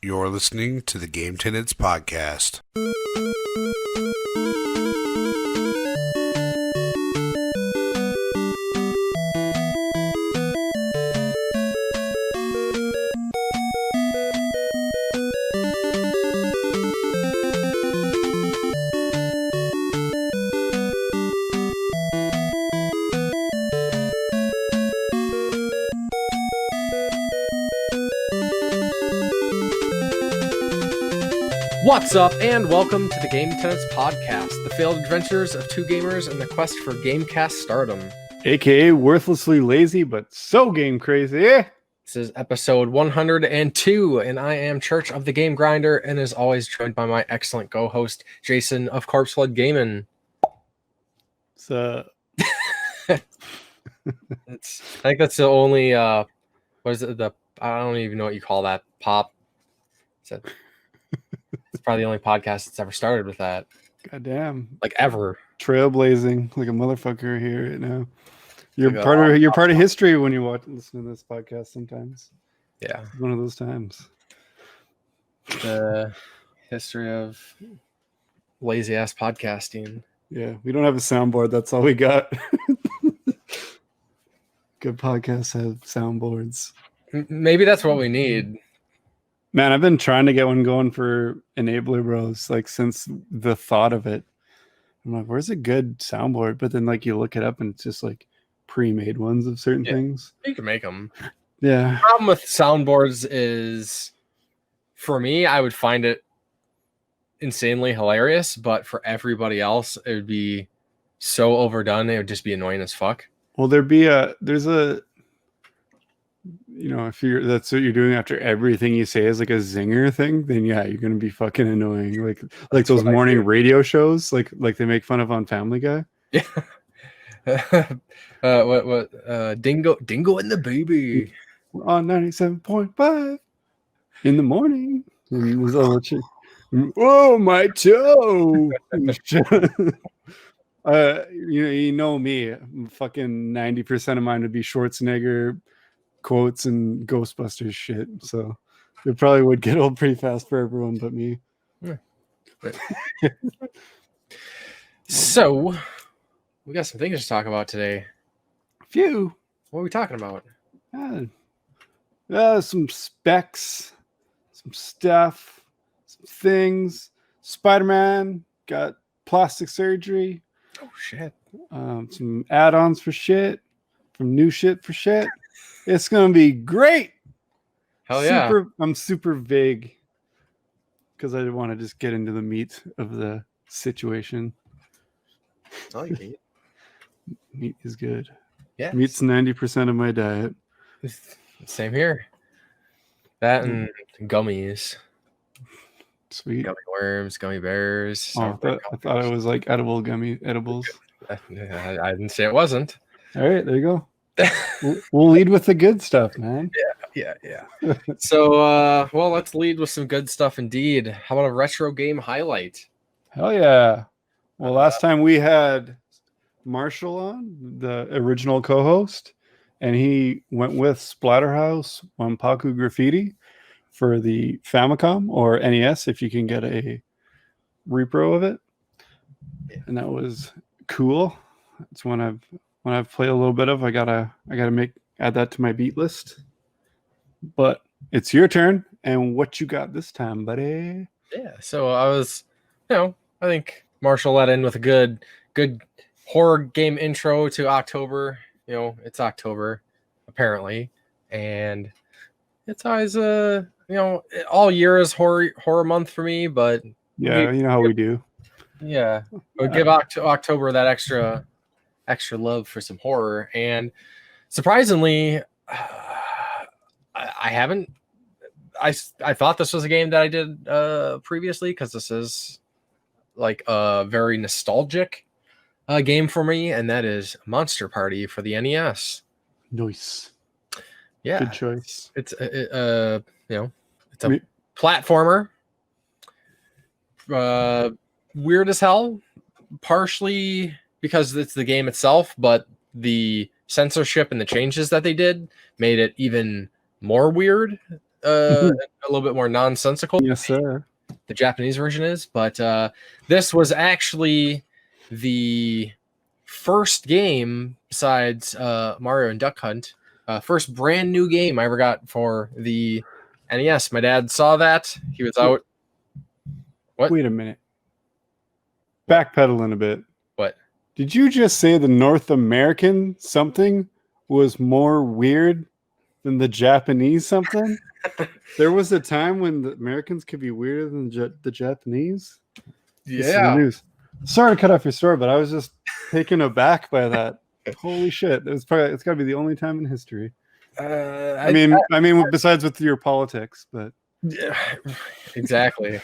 You're listening to the Game Tenants Podcast. What's up, and welcome to the Game Tenants Podcast, the failed adventures of two gamers in the quest for Gamecast stardom. AKA worthlessly lazy, but so game crazy. This is episode 102, and I am Church of the Game Grinder, and as always, joined by my excellent co-host, Jason of Corpse Flood Gaming. So, I think that's the only, what is it, I don't even know what you call that, pop. It's probably the only podcast that's ever started with that. goddamn, Like, ever. trailblazing like a motherfucker here right now. You're Like part of history when you listen to this podcast. Sometimes, Yeah. it's one of those times. The history of lazy-ass podcasting. Yeah, we don't have a soundboard. That's all we got. Good podcasts have soundboards. Maybe that's what we need. Man, I've been trying to get one going for Enabler Bros. Like since the thought of it. I'm like, where's a good soundboard? But then like you look it up and it's just like pre-made ones of certain things. You can make them. Yeah. The problem with soundboards is, for me, I would find it insanely hilarious, but for everybody else, it would be so overdone. It would just be annoying as fuck. Well, if that's what you're doing after everything you say is like a zinger thing, then yeah, you're gonna be fucking annoying. Like those morning radio shows, like they make fun of on Family Guy. Yeah. Dingo and the Baby. We're on 97.5 in the morning. And there's all that shit. Oh, my toe. You know me. Fucking 90% of mine would be Schwarzenegger quotes and Ghostbusters shit. So it probably would get old pretty fast for everyone but me. Yeah. So we got some things to talk about today. Phew. What are we talking about? Some specs, some stuff, some things. Spider-Man got plastic surgery. Oh, shit. Some add-ons for shit, from new shit for shit. It's going to be great. Hell yeah. I'm super vague because I want to just get into the meat of the situation. I like meat. Meat is good. Yeah. Meat's 90% of my diet. Same here. That and gummies. Sweet. Gummy worms, gummy bears. Oh, I thought it was like edibles. I didn't say it wasn't. All right, there you go. We'll lead with the good stuff, man. Yeah. So, let's lead with some good stuff indeed. How about a retro game highlight? Hell yeah. Well, last time we had Marshall on, the original co-host, and he went with Splatterhouse Wanpaku Graffiti for the Famicom or NES if you can get a repro of it. And that was cool. It's one I've played a little bit of. I gotta add that to my beat list. But it's your turn, and what you got this time, buddy? Yeah, so I think Marshall let in with a good horror game intro to October. It's October, apparently, and it's always all year is horror month for me. But yeah, you know how we do. Yeah, we'll give October that extra love for some horror, and surprisingly, I haven't. I thought this was a game that I did previously because this is like a very nostalgic game for me, and that is Monster Party for the NES. Nice. Yeah, good choice. It's it's a platformer. Weird as hell, partially because it's the game itself, but the censorship and the changes that they did made it even more weird a little bit more nonsensical. Yes, sir. The Japanese version is, but this was actually the first game besides Mario and Duck Hunt, first brand new game I ever got for the NES. My dad saw that. He was out. What? Wait a minute. Backpedaling a bit. What? Did you just say the North American something was more weird than the Japanese something? There was a time when the Americans could be weirder than the Japanese? This is the news. Sorry to cut off your story, but I was just taken aback by that. Holy shit. It's got to be the only time in history. I mean, besides with your politics, but yeah, exactly.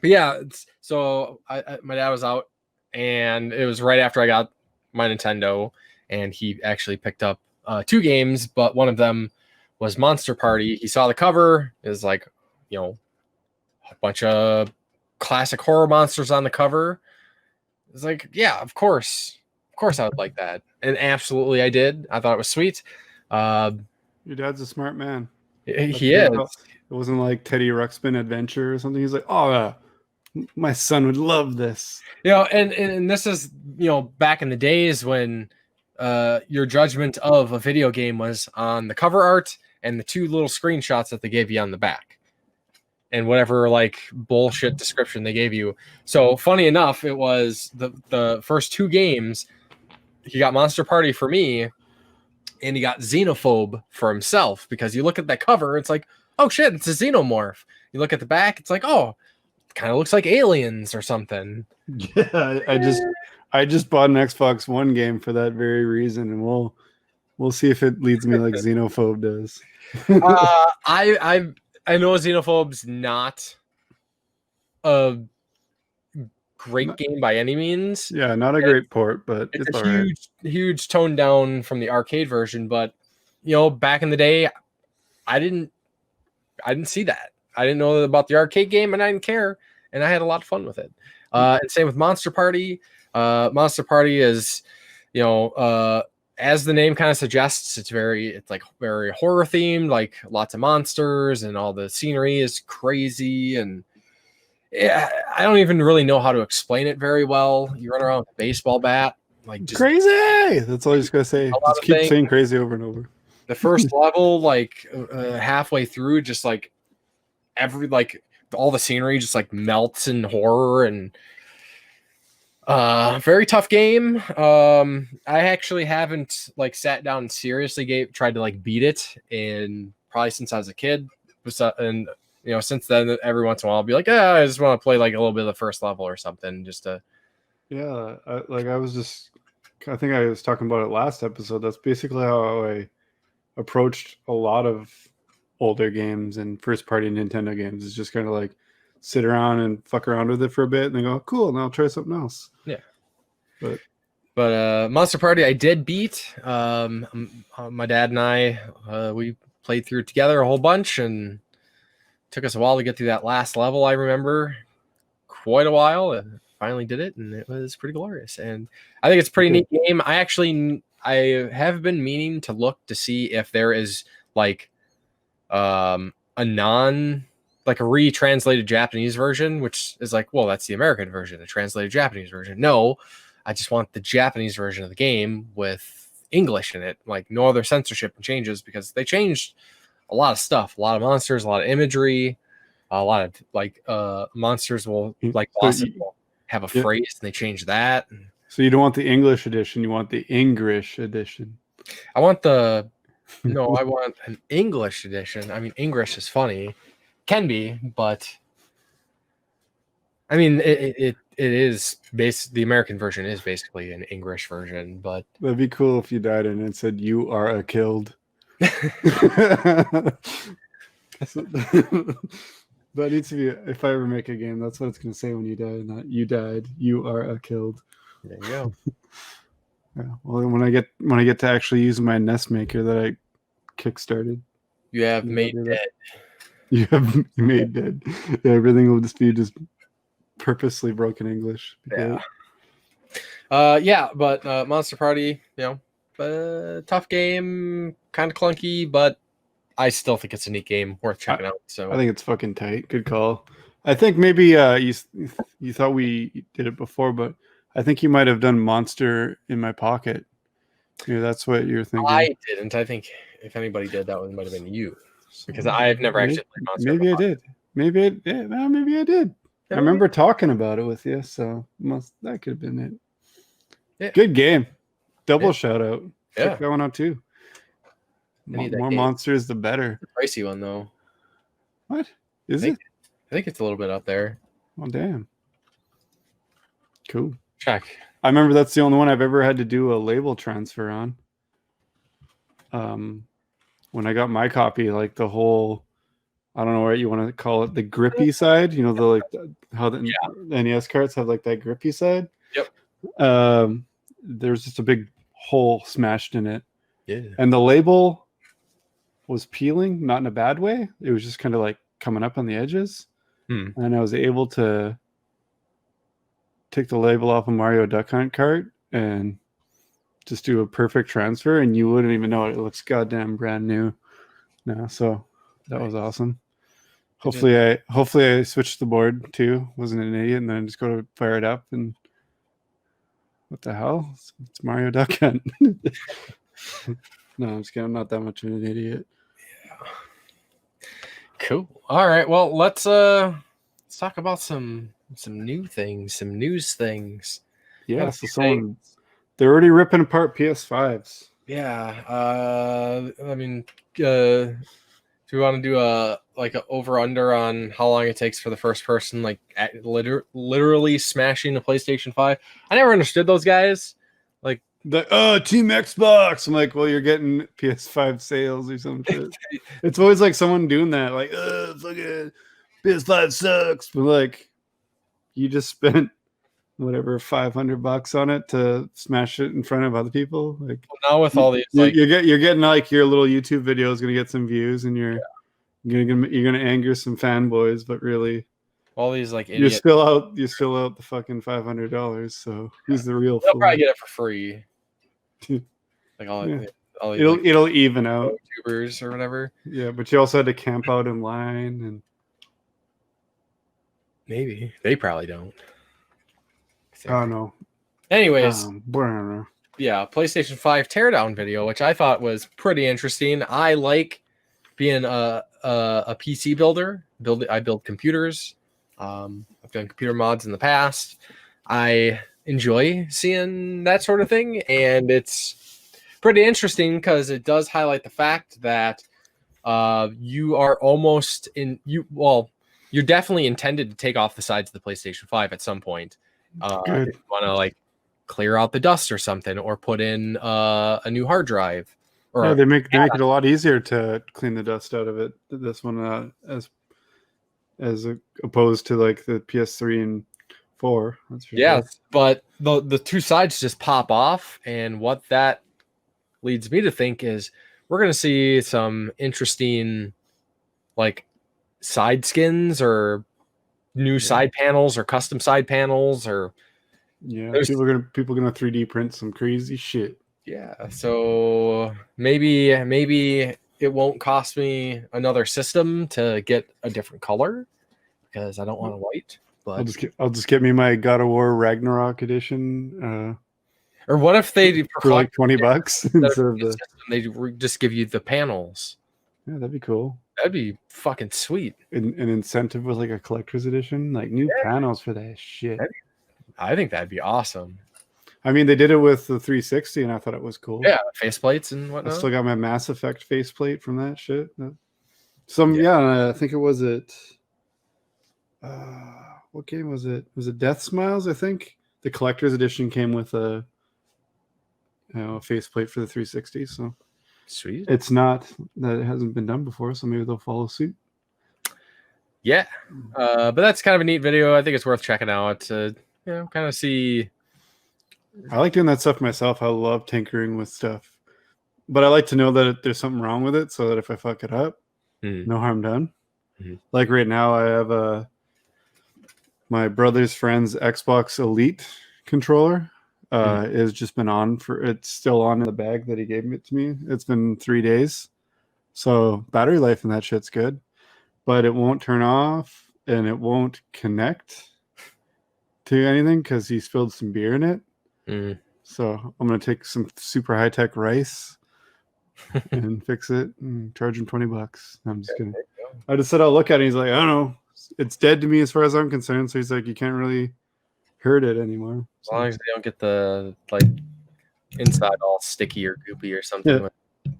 Yeah. So my dad was out, and it was right after I got my Nintendo, and he actually picked up 2 games, but one of them was Monster Party. He saw the cover. It was like, a bunch of classic horror monsters on the cover. It's like, yeah, of course I would like that, and absolutely I did. I thought it was sweet. Your dad's a smart man. He is. It wasn't like Teddy Ruxpin Adventure or something. He's like, oh, my son would love this. And this is, back in the days when your judgment of a video game was on the cover art and the 2 little screenshots that they gave you on the back, and whatever like bullshit description they gave you. So funny enough, it was the first 2 games. He got Monster Party for me, and he got Xenophobe for himself, because you look at that cover, it's like, oh shit, it's a xenomorph. You look at the back, it's like, oh, it kind of looks like aliens or something. Yeah, I just bought an Xbox One game for that very reason, and we'll see if it leads me like Xenophobe does. I know Xenophobe's not a great game by any means. Yeah, not a great port, but it's all a right. huge tone down from the arcade version. But back in the day, I didn't see that. I didn't know about the arcade game, and I didn't care, and I had a lot of fun with it. And same with Monster Party. Monster Party is, as the name kind of suggests, it's like very horror themed, like lots of monsters, and all the scenery is crazy, and yeah, I don't even really know how to explain it very well. You run around with a baseball bat, like just crazy. That's all I just gotta say. Just keep saying crazy over and over. The first level, like halfway through, just like all the scenery just like melts in horror, and very tough game. I actually haven't like sat down and seriously tried to like beat it in probably since I was a kid, and since then, every once in a while I'll be like, I just want to play like a little bit of the first level or something, just to. Yeah, I think I was talking about it last episode. That's basically how I approached a lot of older games and first party Nintendo games. Is just kind of like sit around and fuck around with it for a bit, and then go, cool, and I'll try something else. Yeah, but Monster Party I did beat. My dad and I we played through it together a whole bunch, and took us a while to get through that last level. I remember quite a while, and finally did it, and it was pretty glorious. And I think it's a pretty neat game. I have been meaning to look to see if there is like a retranslated Japanese version, which is like, well, that's the American version, the translated Japanese version. No, I just want the Japanese version of the game with English in it, like no other censorship and changes, because they changed a lot of stuff, a lot of monsters, a lot of imagery, a lot of like monsters will like bosses will have a phrase, and they change that. So you don't want the English edition, you want the English edition. I want an English edition. I mean, English is funny, can be, but I mean it is the American version is basically an English version, but that'd be cool if you died and it said you are a killed. That needs to be, if I ever make a game, that's what it's going to say when you die, not you died, you are a killed. There you go. Yeah. Well, when I get to actually use my nest maker that I kickstarted, you have made dead. You have made dead. Yeah, everything will just be purposely broken English. Yeah. But Monster Party, tough game, kind of clunky, but I still think it's a neat game worth checking out. So I think it's fucking tight. Good call. I think maybe you thought we did it before, but I think you might have done Monster in My Pocket. Yeah, that's what you're thinking. I didn't. I think if anybody did, that might have been you, because I've never actually played Monster. Maybe I did. Maybe I did. I remember talking about it with you, so that could have been it. Yeah. Good game. Double shout out. Yeah. Check that one out too. More monsters, the better. It's a pricey one though. What is it? I think it's a little bit up there. Oh damn. Cool. Check. I remember that's the only one I've ever had to do a label transfer on. When I got my copy, like the whole, I don't know what you want to call it, the grippy side. You know, how the NES carts have like that grippy side. Yep. There's just a big hole smashed in it. Yeah. And the label was peeling, not in a bad way. It was just kind of like coming up on the edges. And I was able to take the label off a Mario Duck Hunt cart and just do a perfect transfer, and you wouldn't even know it. It looks goddamn brand new now. So that was awesome. Hopefully I switched the board too. Wasn't an idiot, and then just go to fire it up and what the hell? It's Mario Duck Hunt. No, I'm just kidding. I'm not that much of an idiot. Yeah. Cool. All right. Well, let's talk about some new things, some news things. Yeah. So they're already ripping apart PS5s. Yeah. I mean, do we want to do a over under on how long it takes for the first person, literally smashing a PlayStation 5? I never understood those guys. Like Team Xbox. I'm like, well, you're getting PS5 sales or some shit. It's always like someone doing that, like, fucking PS5 sucks. But like, you just spent whatever $500 on it to smash it in front of other people. Like now with all these, you're getting like your little YouTube video is gonna get some views, and you're gonna anger some fanboys, but really, all these you're still out the fucking $500. So who's the real? They'll probably get it for free. Like it'll even out. YouTubers or whatever. Yeah, but you also had to camp out in line, and maybe they probably don't. I don't know. Anyways, yeah, PlayStation 5 teardown video, which I thought was pretty interesting. I like being a PC builder. I build computers. I've done computer mods in the past. I enjoy seeing that sort of thing, and it's pretty interesting because it does highlight the fact that you are almost you're definitely intended to take off the sides of the PlayStation 5 at some point. If you want to like clear out the dust or something, or put in a new hard drive. Or they make it a lot easier to clean the dust out of it. This one, as opposed to like the PS3 and 4. That's for yes, sure. But the two sides just pop off, and what that leads me to think is we're going to see some interesting like side skins or new side panels or custom side panels, or people are gonna 3D print some crazy shit. Yeah, so maybe it won't cost me another system to get a different color because I don't want a white. But I'll just get me my God of War Ragnarok edition. Or what if they for like $20 instead of the system, they just give you the panels? Yeah, that'd be cool. That'd be fucking sweet. An incentive with like a collector's edition, like new panels for that shit. I think that'd be awesome. I mean, they did it with the 360, and I thought it was cool. Yeah, faceplates and whatnot. I still got my Mass Effect faceplate from that shit. I think it was it. What game was it? Was it Death Smiles? I think the collector's edition came with a faceplate for the 360. So sweet. It's not that it hasn't been done before, so maybe they'll follow suit. Yeah, but that's kind of a neat video. I think it's worth checking out to kind of see. I like doing that stuff myself. I love tinkering with stuff, but I like to know that there's something wrong with it, so that if I fuck it up, no harm done. Mm-hmm. Like right now, I have my brother's friend's Xbox Elite controller. has just been on it's still on in the bag that he gave it to me. It's been 3 days. So battery life in that shit's good, but it won't turn off and it won't connect to anything because he spilled some beer in it. So I'm going to take some super high-tech rice and fix it and charge him $20. I'm just kidding. I just said I'll look at it. He's like, I don't know. It's dead to me as far as I'm concerned. So he's like, you can't really hurt it anymore. As long as they don't get the like inside all sticky or goopy or something. Yeah.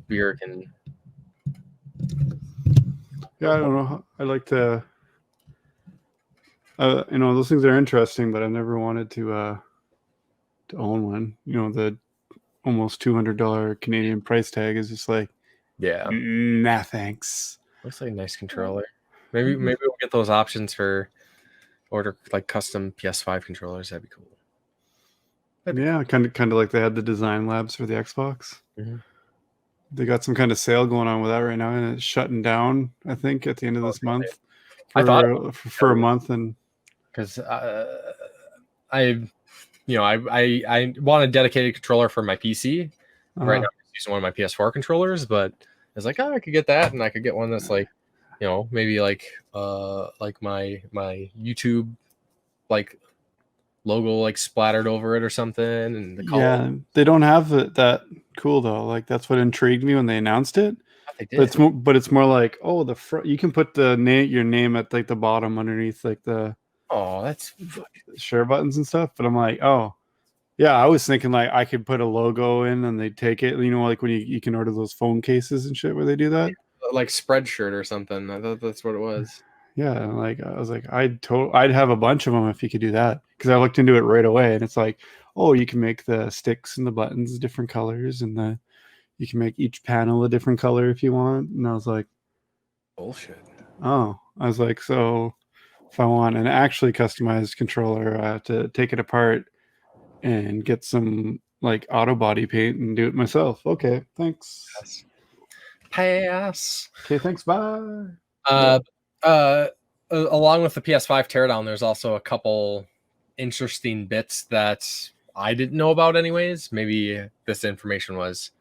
Beer can. Yeah, I don't know. I like to. Those things are interesting, but I never wanted to own one. The almost $200 Canadian price tag is just like, yeah, nah, thanks. Looks like a nice controller. Maybe we'll get those options for order like custom PS5 controllers. That'd be cool. Yeah, kind of like they had the design labs for the Xbox. Mm-hmm. They got some kind of sale going on with that right now, and it's shutting down. I think at the end of this month. I thought for a month, and because I want a dedicated controller for my PC. Right now, I'm using one of my PS4 controllers, but I was like, I could get that, and I could get one that's like, maybe like my YouTube like logo like splattered over it or something, and the color. Yeah, they don't have it that cool though. Like that's what intrigued me when they announced it. They did. But it's more like, oh, the front. You can put your name at like the bottom underneath like the that's share buttons and stuff. But I'm like, oh, yeah. I was thinking like I could put a logo in and they take it. Like when you can order those phone cases and shit where they do that, like Spreadshirt or something. I thought that's what it was. Yeah, like I was like, I'd have a bunch of them if you could do that, because I looked into it right away, and it's like, oh, you can make the sticks and the buttons different colors, and you can make each panel a different color if you want. And I was like, bullshit. Oh, I was like, so if I want an actually customized controller, I have to take it apart and get some like auto body paint and do it myself. Okay, thanks. Pass. Okay, thanks. Bye. Along with the PS5 teardown, there's also a couple interesting bits that I didn't know about anyways. Maybe this information was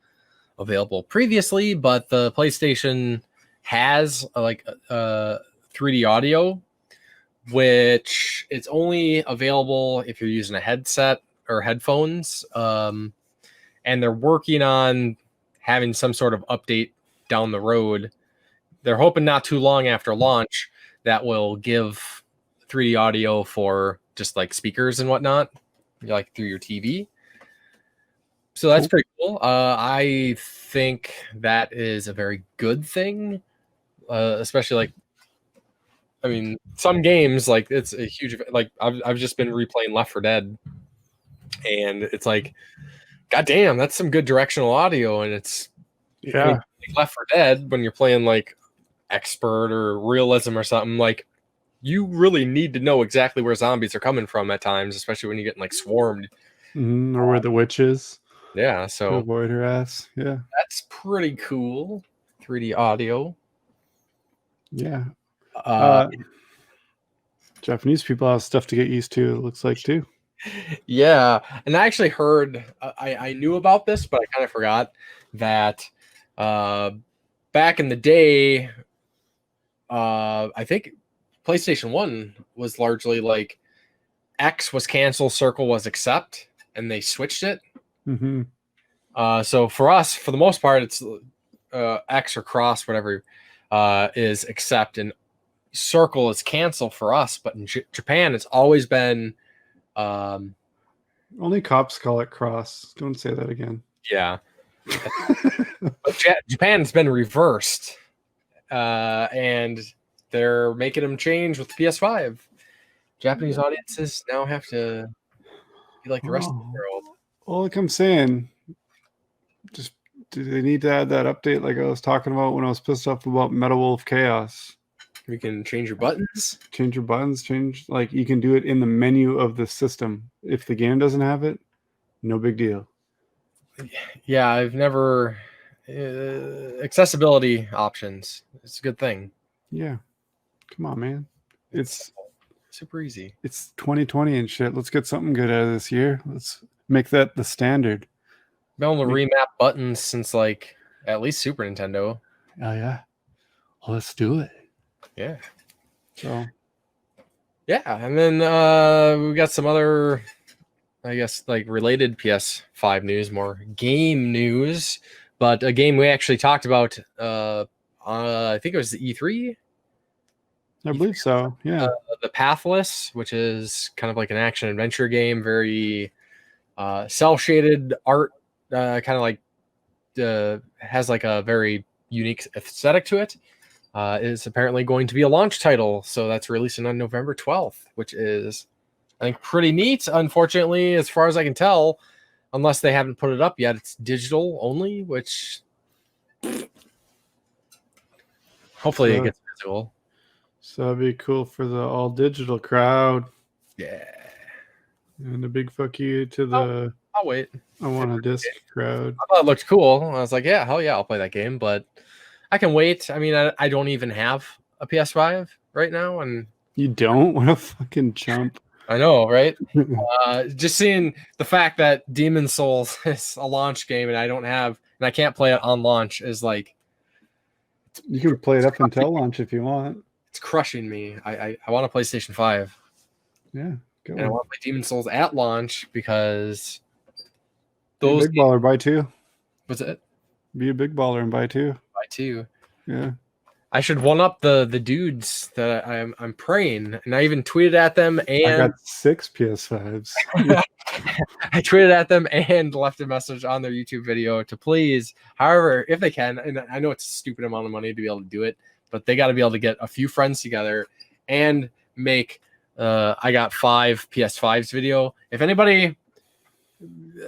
available previously, but the PlayStation has 3D audio, which it's only available if you're using a headset or headphones. And they're working on having some sort of update down the road. They're hoping not too long after launch that will give 3D audio for just like speakers and whatnot, like through your TV. So that's pretty cool. I think that is a very good thing, especially some games, like it's a huge, like I've just been replaying Left 4 Dead, and it's like, goddamn, that's some good directional audio, and it's like Left 4 Dead when you're playing like Expert or Realism or something, like you really need to know exactly where zombies are coming from at times, especially when you're getting like swarmed, or where the witch is. Yeah, so to avoid her ass. Yeah, that's pretty cool. 3D audio. Yeah. Japanese people have stuff to get used to, it looks like, too. Yeah, and I actually heard, I knew about this, but I kind of forgot that back in the day, I think PlayStation 1 was largely like X was cancel, circle was accept, and they switched it. Mm-hmm. So for us, for the most part, it's X or cross, whatever, is accept, and circle is cancel for us. But in Japan, it's always been only cops call it cross. Don't say that again. Yeah. But Japan's been reversed, and they're making them change with the PS5. Japanese audiences now have to be like the rest of the world. Well, like I'm saying, just do they need to add that update like I was talking about when I was pissed off about Metal Wolf Chaos? You can change your buttons. Like you can do it in the menu of the system. If the game doesn't have it, no big deal. Yeah, I've never accessibility options. It's a good thing. Yeah, come on, man. It's Super easy. It's 2020 and shit. Let's get something good out of this year. Let's make that the standard. Been able to remap buttons since like at least Super Nintendo. Oh yeah. Well, let's do it. Yeah. So yeah, and then we got some other, I guess, like related PS5 news, more game news, but a game we actually talked about. I think it was the E3. I believe so. Yeah. The Pathless, which is kind of like an action adventure game, very cell shaded art, kind of like has like a very unique aesthetic to it. Is apparently going to be a launch title, so that's releasing on November 12th, which is, I think, pretty neat. Unfortunately, as far as I can tell, unless they haven't put it up yet, it's digital only, which hopefully it gets physical. So that'd be cool for the all digital crowd. Yeah. And a big fuck you to the I'll wait. I want a disc crowd. I thought it looked cool. I was like, yeah, hell yeah, I'll play that game, but I can wait. I mean, I don't even have a PS5 right now, and You don't? What a fucking chump. I know, right? Just seeing the fact that Demon Souls is a launch game and I can't play it on launch is like, You can play it up until launch if you want. it's crushing me. I want a PlayStation 5. Yeah. Go And I on. want to play Demon Souls at launch because Be a those big baller, buy two. was it Be a big baller and buy two. by two. Yeah. I should one up the dudes that I'm praying, and I even tweeted at them I and got 6 PS5s. I tweeted at them and left a message on their YouTube video to please, however, if they can, and I know it's a stupid amount of money to be able to do it, but they got to be able to get a few friends together and make I got 5 PS5s video. If anybody,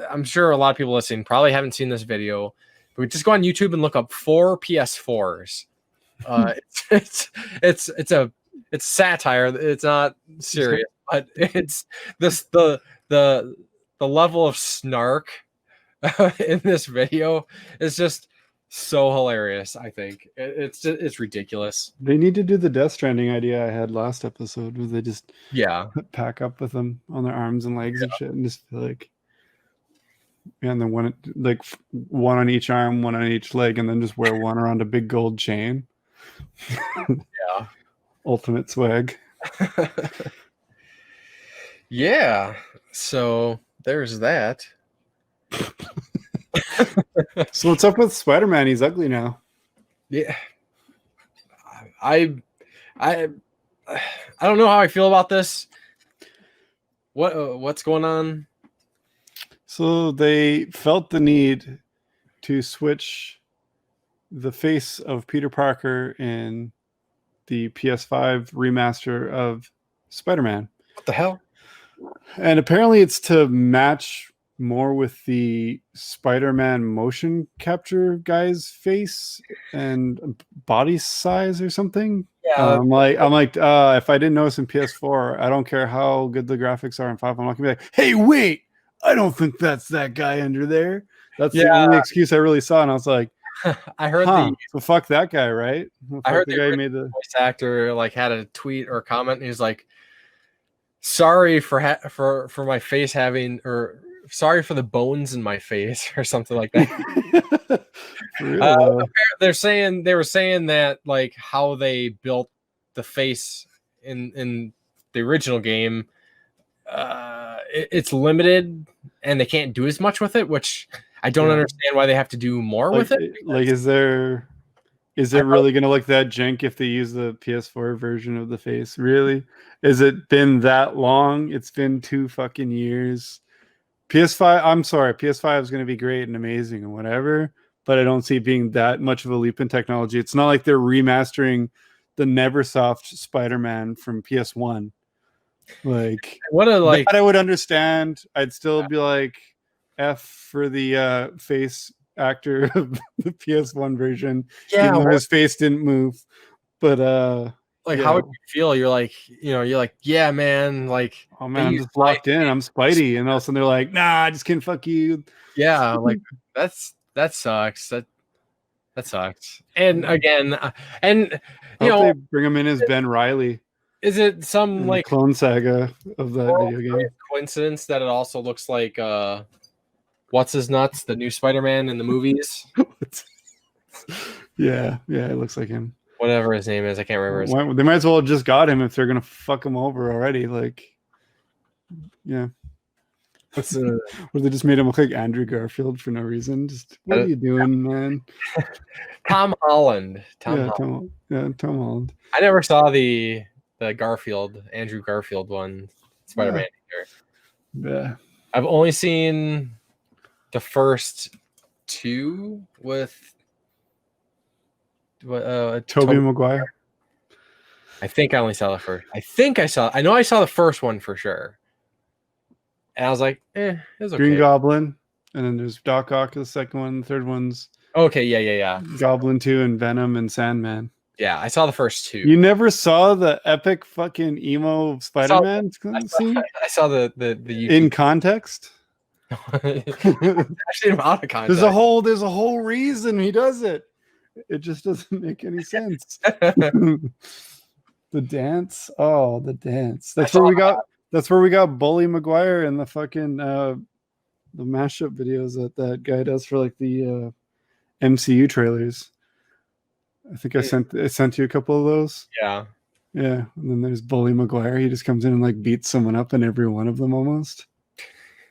I'm sure a lot of people listening probably haven't seen this video, but just go on YouTube and look up 4 PS4s. It's satire. It's not serious, but it's the level of snark in this video is just so hilarious. I think it's ridiculous. They need to do the Death Stranding idea I had last episode where they just pack up with them on their arms and legs and shit and just feel like, and then one on each arm, one on each leg, and then just wear one around a big gold chain. Yeah. Ultimate swag. Yeah. So there's that. So what's up with Spider-Man? He's ugly now. Yeah. I don't know how I feel about this. What's going on? So they felt the need to switch the face of Peter Parker in the PS5 remaster of Spider-Man. What the hell? And apparently it's to match more with the Spider-Man motion capture guy's face and body size or something. Yeah. I'm like, if I didn't notice in PS4, I don't care how good the graphics are in 5. I'm not gonna be like, hey, wait, I don't think that's that guy under there. That's the only excuse I really saw, and I was like, I heard so fuck that guy, right? I heard the guy made the voice actor like had a tweet or a comment, and he was like, "Sorry for my face having, or sorry for the bones in my face," or something like that. They were saying that like how they built the face in the original game, it's limited and they can't do as much with it, which I don't understand why they have to do more with it. Like, is there really going to look that jank if they use the PS4 version of the face? Really? Is it been that long? It's been 2 fucking years. PS5, I'm sorry, PS5 is going to be great and amazing and whatever, but I don't see it being that much of a leap in technology. It's not like they're remastering the Neversoft Spider-Man from PS1. Like, that I would understand. I'd still be like, F for the face actor of the PS1 version. Yeah, even though his face didn't move. But how would you feel? You're like, yeah, man, like, oh man, I'm just locked in. I'm Spidey, and all of a sudden they're like, nah, I just can't fuck you. Yeah, like that sucks. That sucks. And again, and they bring him in as Ben Reilly. Is it some and like the Clone Saga of that video game. coincidence that it also looks like what's his nuts, the new Spider-Man in the movies? Yeah, it looks like him. Whatever his name is, I can't remember his name. They might as well have just got him if they're gonna fuck him over already. Like, yeah. Or they just made him look like Andrew Garfield for no reason. Just what are you doing, man? Tom Holland. Tom Holland. I never saw the Andrew Garfield one, Spider-Man either. Yeah. I've only seen the first two with Tobey Maguire. I think I only saw the first. I know I saw the first one for sure. And I was like, it was okay. Green Goblin. And then there's Doc Ock, the second one. The third one's okay, yeah. Goblin 2 and Venom and Sandman. Yeah, I saw the first two. You never saw the epic fucking emo Spider-Man scene? I saw the YouTube. In context? Actually, out of context. There's a whole reason he does it. It just doesn't make any sense. The dance. Oh, the dance. That's where we got Bully Maguire in the fucking the mashup videos that guy does for like the MCU trailers. I think I sent you a couple of those. Yeah. And then there's Bully Maguire. He just comes in and like beats someone up in every one of them almost.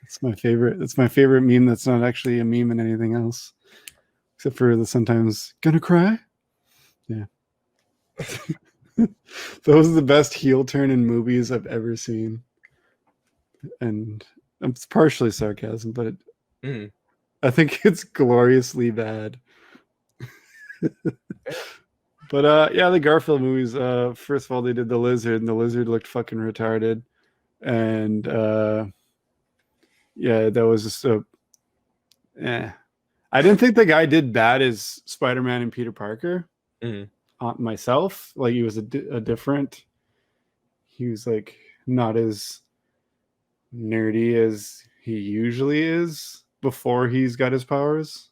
It's my favorite. It's my favorite meme that's not actually a meme in anything else. Except for the sometimes gonna cry. Yeah. Those are the best heel turn in movies I've ever seen. And it's partially sarcasm, but I think it's gloriously bad. But the Garfield movies, first of all, they did the lizard, and the lizard looked fucking retarded. And that was just I didn't think the guy did bad as Spider-Man and Peter Parker. Myself, like he was a different. He was like not as nerdy as he usually is before he's got his powers.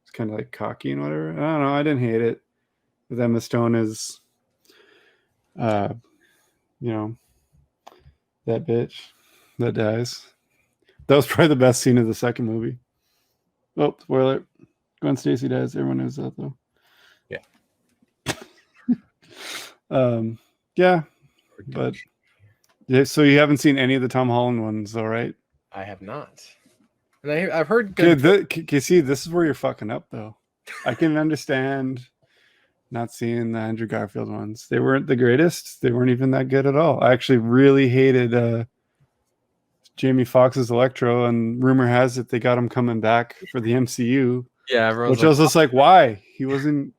It's kind of like cocky and whatever. I don't know. I didn't hate it. But Emma Stone is, that bitch that dies. That was probably the best scene of the second movie. Oh, spoiler. Gwen Stacy dies. Everyone knows that, though. Yeah. But so you haven't seen any of the Tom Holland ones, though, right? I have not. And I've heard good. You see, this is where you're fucking up, though. I can understand not seeing the Andrew Garfield ones. They weren't the greatest. They weren't even that good at all. I actually really hated Jamie Foxx's Electro, and rumor has it they got him coming back for the MCU. Yeah, which I was just like, why? He wasn't.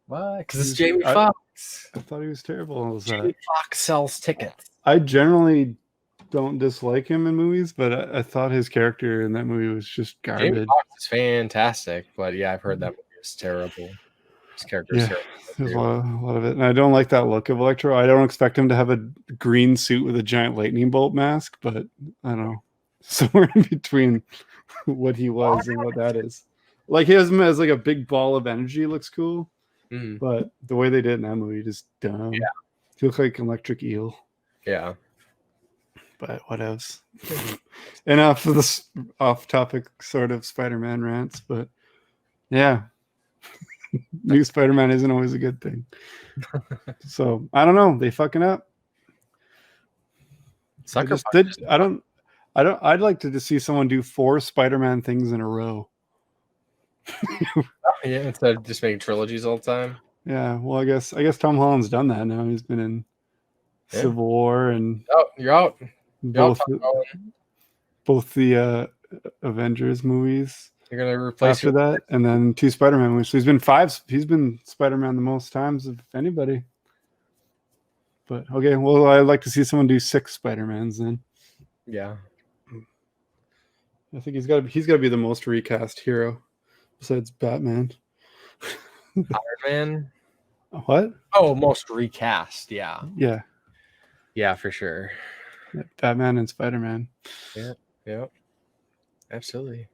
Why? Because it's Jamie Foxx. I thought he was terrible. Jamie Foxx sells tickets. I generally don't dislike him in movies, but I thought his character in that movie was just garbage. Jamie Foxx is fantastic, but yeah, I've heard that movie is terrible. His character is terrible. There's a lot of it. And I don't like that look of Electro. I don't expect him to have a green suit with a giant lightning bolt mask, but I don't know. Somewhere in between what he was and what that is. Like he has him as like a big ball of energy, looks cool. But the way they did in that movie, just dumb. Yeah. He looked like an electric eel. Yeah. But what else? Enough of this off-topic sort of Spider-Man rants, but yeah. New Spider-Man isn't always a good thing. So I don't know. They fucking up. I'd like to just see someone do 4 Spider-Man things in a row. Yeah, instead of just making trilogies all the time. Yeah, well, I guess Tom Holland's done that now. He's been in Civil War and you're out. Both the Avengers movies. You're gonna replace after that, and then 2 Spider-Man movies. So he's been Spider-Man the most times of anybody. But okay, well, I'd like to see someone do 6 Spider-Mans then. Yeah, I think he's got to be the most recast hero besides Batman. Iron Man. What? Oh, most recast. Yeah. Yeah, for sure. Yeah, Batman and Spider-Man. Yeah. Absolutely.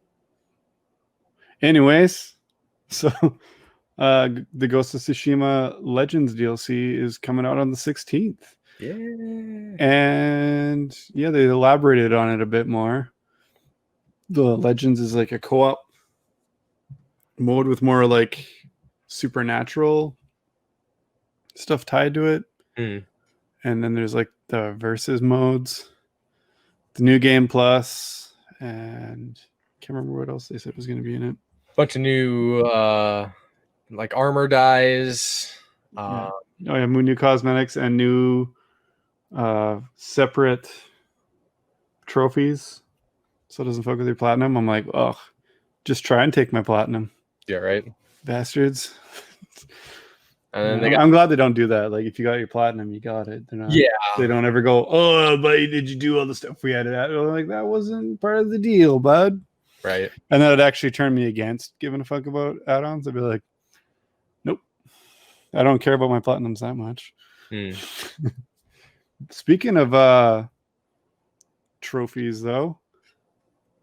Anyways, so the Ghost of Tsushima Legends DLC is coming out on the 16th. Yeah. And yeah, they elaborated on it a bit more. The Legends is like a co-op mode with more like supernatural stuff tied to it. Mm. And then there's like the versus modes, the new game plus, and can't remember what else they said was going to be in it. Bunch of new like armor dies. Yeah. New cosmetics and new separate trophies, so it doesn't fuck with your platinum. I'm like, oh, just try and take my platinum. Yeah, right. Bastards. And then I'm glad they don't do that. Like, if you got your platinum, you got it. They don't ever go, oh, but did you do all the stuff we had to add? Like, that wasn't part of the deal, bud. Right. And that would actually turn me against giving a fuck about add-ons. I'd be like, nope, I don't care about my platinums that much. Speaking of trophies, though,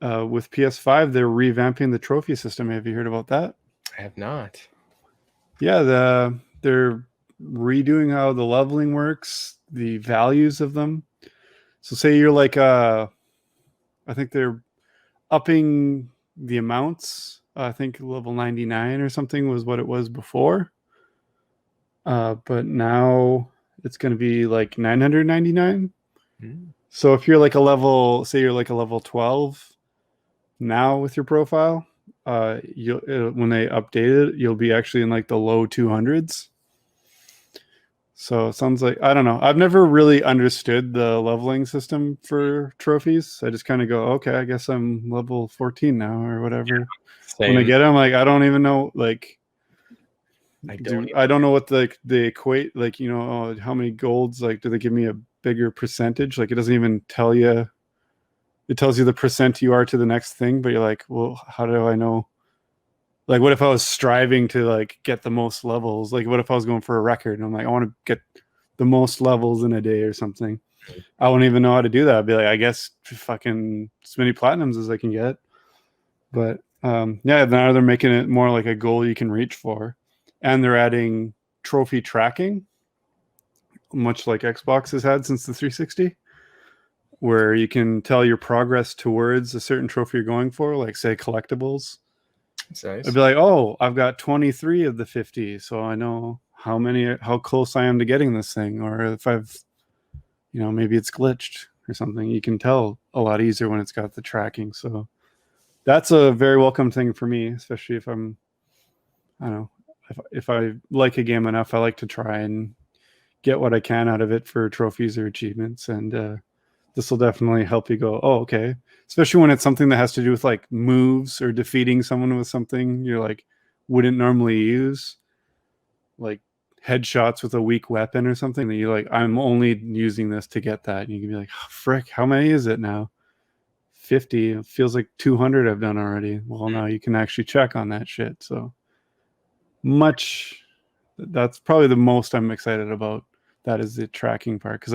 with PS5, they're revamping the trophy system. Have you heard about that? I have not. Yeah, they're redoing how the leveling works, the values of them. So say you're like I think they're upping the amounts. I think level 99 or something was what it was before. But now it's going to be like 999. So if you're like say you're like a level 12 now with your profile, when they update it, you'll be actually in like the low 200s. So it sounds like, I don't know. I've never really understood the leveling system for trophies. I just kind of go, okay, I guess I'm level 14 now or whatever. When I get them, like, I don't even know, like, I don't know what they equate, like, how many golds, like, do they give me a bigger percentage? Like, it doesn't even tell you. It tells you the percent you are to the next thing, but you're like, well, how do I know? Like, what if I was striving to like get the most levels? Like, what if I was going for a record and I'm like, I want to get the most levels in a day or something? I wouldn't even know how to do that. I'd be like, I guess fucking as many platinums as I can get. But yeah, now they're making it more like a goal you can reach for. And they're adding trophy tracking, much like Xbox has had since the 360, where you can tell your progress towards a certain trophy you're going for, like say collectibles. That's nice. I'd be like, oh, I've got 23 of the 50, so I know how close I am to getting this thing. Or if I've, maybe it's glitched or something, you can tell a lot easier when it's got the tracking. So that's a very welcome thing for me, especially if I'm, I don't know, if I like a game enough, I like to try and get what I can out of it for trophies or achievements. And this will definitely help you go, oh, okay. Especially when it's something that has to do with like moves or defeating someone with something you're like wouldn't normally use, like headshots with a weak weapon or something that you're like, I'm only using this to get that. And you can be like, oh, frick, how many is it now? 50. It feels like 200 I've done already. Well, now you can actually check on that shit. So that's probably the most I'm excited about. That is the tracking part, because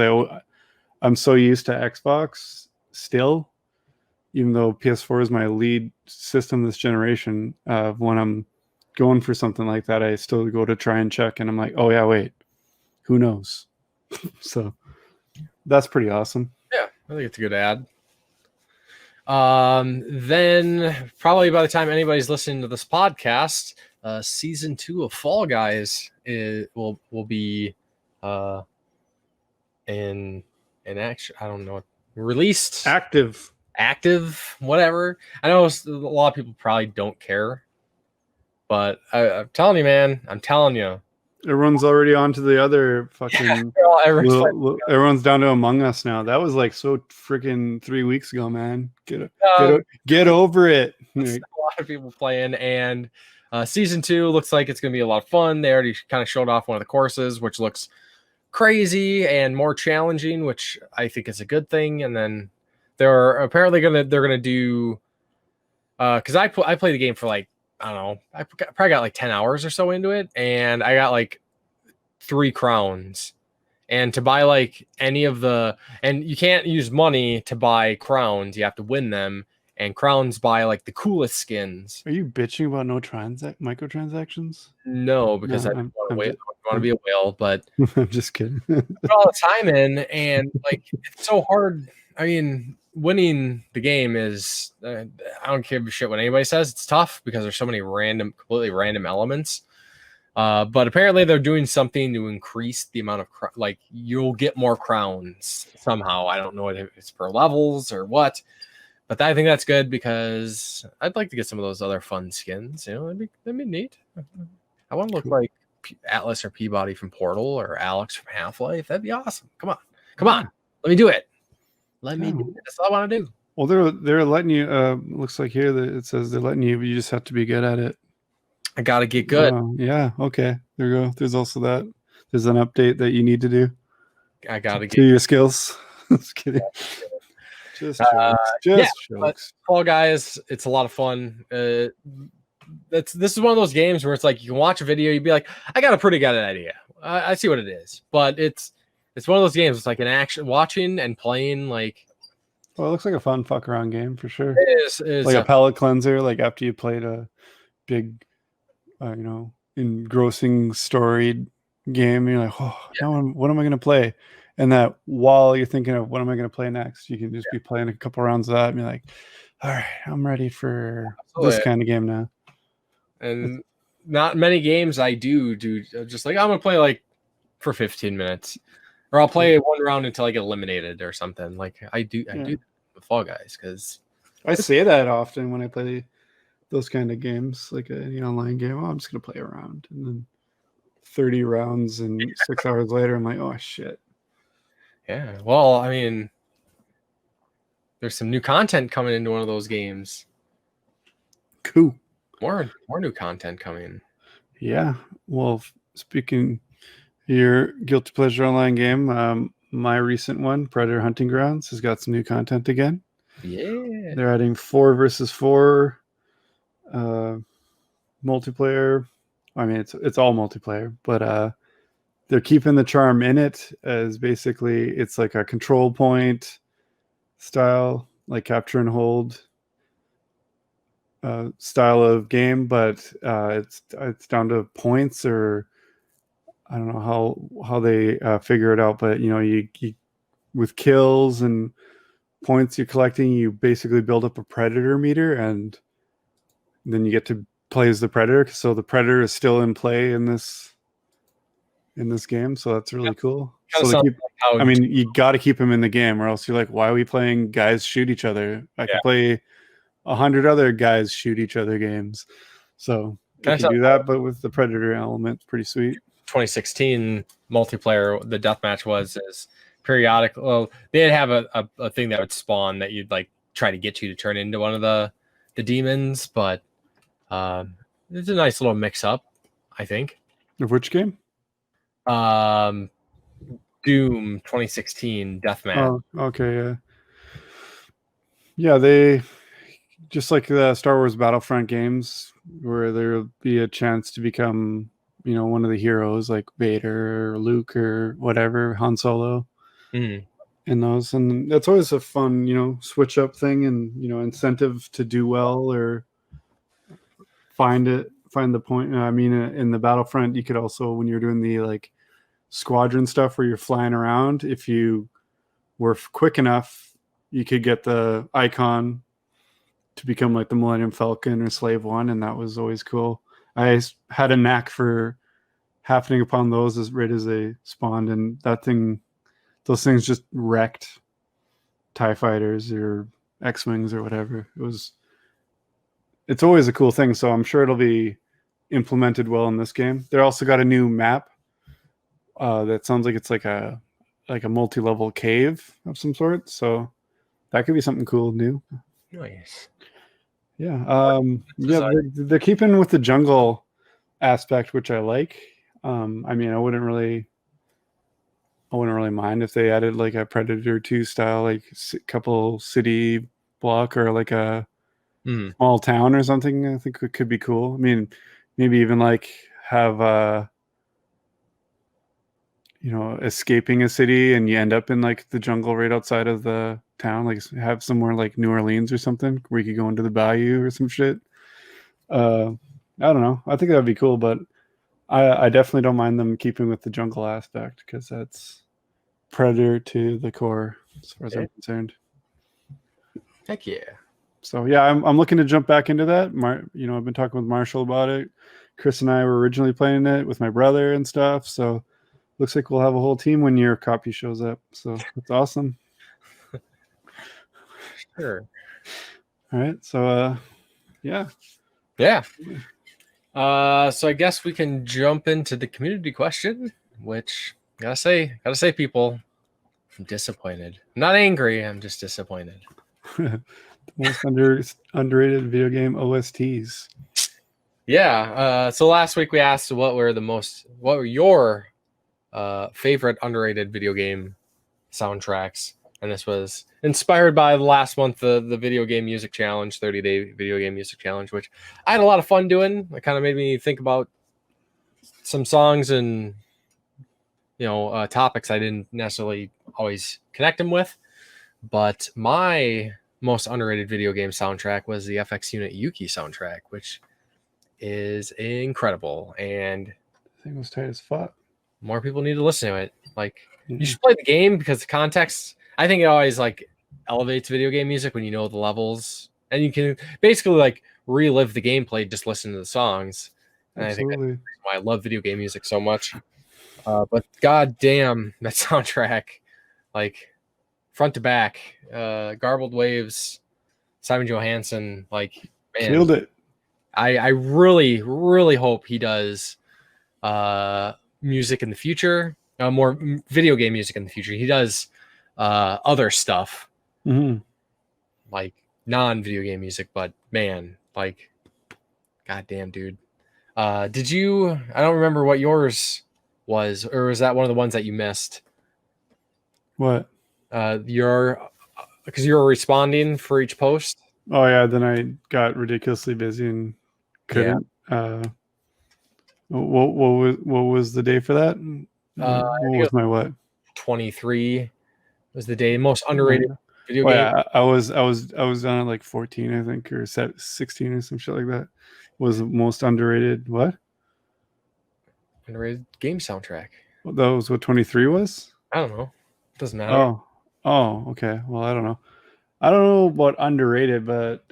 I'm so used to Xbox still, even though PS4 is my lead system this generation. When I'm going for something like that, I still go to try and check, and I'm like, oh yeah, wait, who knows? So that's pretty awesome. Yeah, I think it's a good ad. Then probably by the time anybody's listening to this podcast, season 2 of Fall Guys will be in action. I don't know, released, active, whatever. I know a lot of people probably don't care, but I'm telling you, man, everyone's already on to the other fucking everyone's down to Among Us now. That was like so freaking 3 weeks ago, man. Get over it. A lot of people playing, and season 2 looks like it's gonna be a lot of fun. They already kind of showed off one of the courses, which looks crazy and more challenging, which I think is a good thing. And then they're apparently they're gonna do, because I play the game for like, I don't know, I probably got like 10 hours or so into it, and I got like 3 crowns. And to buy like any of and you can't use money to buy crowns, you have to win them. and crowns buy like the coolest skins. Are you bitching about no microtransactions? No, because No, I want to be a whale, but I'm just kidding. put all the time in, and like it's so hard. I mean, winning the game is I don't give a shit what anybody says. It's tough because there's so many completely random elements. But apparently they're doing something to increase the amount of like you'll get more crowns somehow. I don't know if it's per levels or what, but I think that's good because I'd like to get some of those other fun skins. You know, that'd be neat. I want to look like Atlas or Peabody from Portal or Alex from Half-Life. That'd be awesome. Come on, let me do it. Let me do it. That's all I want to do. Well, they're letting you. Looks like here that it says they're letting you, but you just have to be good at it. I gotta get good. Yeah. Okay. There you go. There's also that. There's an update that you need to do. I gotta get your skills. Just kidding. Just jokes. Fall Guys, it's a lot of fun. This is one of those games where it's like you can watch a video, you'd be like, I got a pretty good idea. I see what it is, but it's one of those games. It's like an action watching and playing. Like, well, it looks like a fun fuck around game for sure. It is like a palate cleanser. Like after you played a big, engrossing storied game, you're like, now what am I going to play? And that while you're thinking of what am I going to play next, you can just be playing a couple rounds of that and be like, all right, I'm ready for this kind of game now. And not many games I do just like I'm going to play like for 15 minutes, or I'll play one round until I get eliminated or something. Like I do with Fall Guys because I say that often when I play those kind of games, like any online game. I'm just gonna play a round, and then 30 rounds and 6 hours later, I'm like, oh shit. Yeah. Well, I mean, there's some new content coming into one of those games. Cool. More new content coming. Yeah. Well, speaking your guilty pleasure online game, my recent one, Predator Hunting Grounds, has got some new content again. Yeah. They're adding 4 versus 4 multiplayer. I mean, it's all multiplayer, but they're keeping the charm in it as basically it's like a control point style, like capture and hold style of game, but it's down to points, or I don't know how they figure it out, but you with kills and points you're collecting, you basically build up a predator meter, and then you get to play as the predator. So the predator is still in play in this game, so that's really cool. So you got to keep him in the game, or else you're like, why are we playing guys shoot each other? I can play 100 other guys shoot each other games. So you can do that, but with the predator element, pretty sweet. 2016 multiplayer, the deathmatch is periodic. Well, they'd have a thing that would spawn that you'd like try to get you to turn into one of the demons, but it's a nice little mix up, I think. Of which game? Doom 2016 deathmatch. Oh, okay, yeah. They just like the Star Wars Battlefront games, where there'll be a chance to become, one of the heroes, like Vader or Luke or whatever, Han Solo. In those, and that's always a fun, switch up thing, and incentive to do well or find the point. I mean, in the Battlefront, you could also, when you're doing the like squadron stuff where you're flying around, if you were quick enough, you could get the icon to become like the Millennium Falcon or Slave One, and that was always cool. I had a knack for happening upon those as they spawned, and those things just wrecked TIE fighters or X-Wings or whatever. It's always a cool thing, so I'm sure it'll be implemented well in this game. They also got a new map that sounds like it's like a multi-level cave of some sort, so that could be something cool new. Nice. Yeah. They're keeping with the jungle aspect, which I like. I mean, I wouldn't really mind if they added like a Predator 2 style, like couple city block or like a small town or something. I think it could be cool. I mean, maybe even like have escaping a city and you end up in like the jungle right outside of the town, like have somewhere like New Orleans or something where you could go into the bayou or some shit. I don't know. I think that'd be cool, but I definitely don't mind them keeping with the jungle aspect because that's Predator to the core as far as I'm concerned. Heck yeah. So yeah, I'm looking to jump back into that. I've been talking with Marshall about it. Chris and I were originally playing it with my brother and stuff. So looks like we'll have a whole team when your copy shows up. So it's awesome. Sure. All right. So yeah. Yeah. So I guess we can jump into the community question, which gotta say, people, I'm disappointed. I'm not angry. I'm just disappointed. The most underrated video game OSTs. Yeah. So last week we asked what were your favorite underrated video game soundtracks, and this was inspired by the last month, the video game music challenge, 30-day video game music challenge, which I had a lot of fun doing. It kind of made me think about some songs and topics I didn't necessarily always connect them with. But my most underrated video game soundtrack was the FX Unit Yuki soundtrack, which is incredible, and I think it was tight as fuck. More people need to listen to it. Like, you should play the game because the context, I think it always like elevates video game music when you know the levels, and you can basically like relive the gameplay just listen to the songs. And Absolutely. I think that's why I love video game music so much. But god damn, that soundtrack, like front to back, Garbled Waves, Simon Johansson, like, man, killed it. I really, really hope he does music in the future, more video game music in the future. He does other stuff, like non-video game music, but man, like, goddamn, dude. Did you? I don't remember what yours was, or was that one of the ones that you missed? What? Because you were responding for each post. Oh yeah, then I got ridiculously busy and couldn't. What was the day for that? What was my what? 23 was the day. Most underrated video game. Yeah, I was on at like 14, I think, or 16 or some shit like that. Was the most underrated what? Underrated game soundtrack. Well, that was what 23 was? I don't know. Doesn't matter. Oh, okay. Well, I don't know. I don't know about underrated, but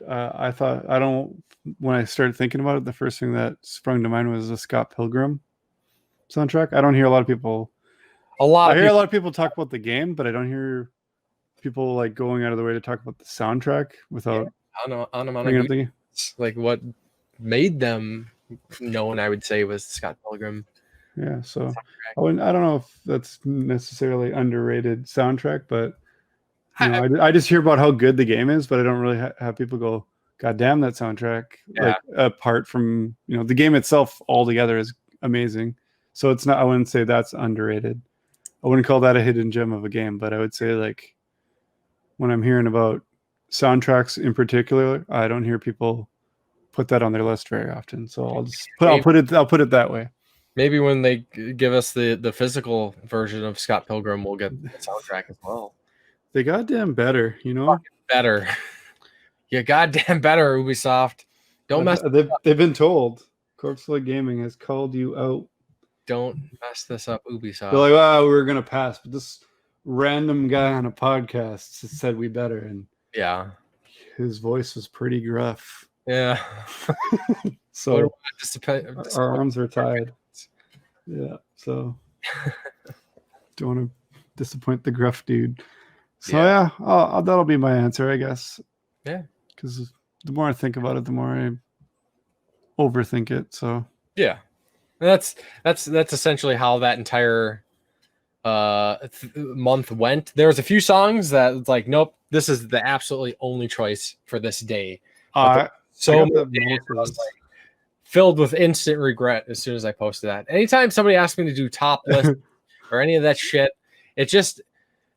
when I started thinking about it, the first thing that sprung to mind was the Scott Pilgrim soundtrack. I don't hear a lot of people. I hear a lot of people talk about the game, but I don't hear people like going out of the way to talk about the soundtrack without. Like what made them known, I would say, was Scott Pilgrim. Yeah, so I don't know if that's necessarily underrated soundtrack, but I just hear about how good the game is, but I don't really have people go, God damn, that soundtrack. Yeah. Like apart from the game itself altogether is amazing. So it's not. I wouldn't say that's underrated. I wouldn't call that a hidden gem of a game, but I would say like when I'm hearing about soundtracks in particular, I don't hear people put that on their list very often. So I'll put it that way. Maybe when they give us the physical version of Scott Pilgrim, we'll get the soundtrack as well. They goddamn better, Fucking better. You goddamn better, Ubisoft. Don't mess. They've been told. Corpseful Gaming has called you out. Don't mess this up, Ubisoft. They're like, we were gonna pass, but this random guy on a podcast said we better, and yeah, his voice was pretty gruff. Yeah. So our arms are tied. Yeah. So don't want to disappoint the gruff dude. So yeah, that'll be my answer, I guess. Yeah. Because the more I think about it, the more I overthink it. So yeah, that's essentially how that entire month went. There was a few songs that was like, nope, this is the absolutely only choice for this day. So filled with instant regret as soon as I posted that. Anytime somebody asks me to do top list or any of that shit, it just,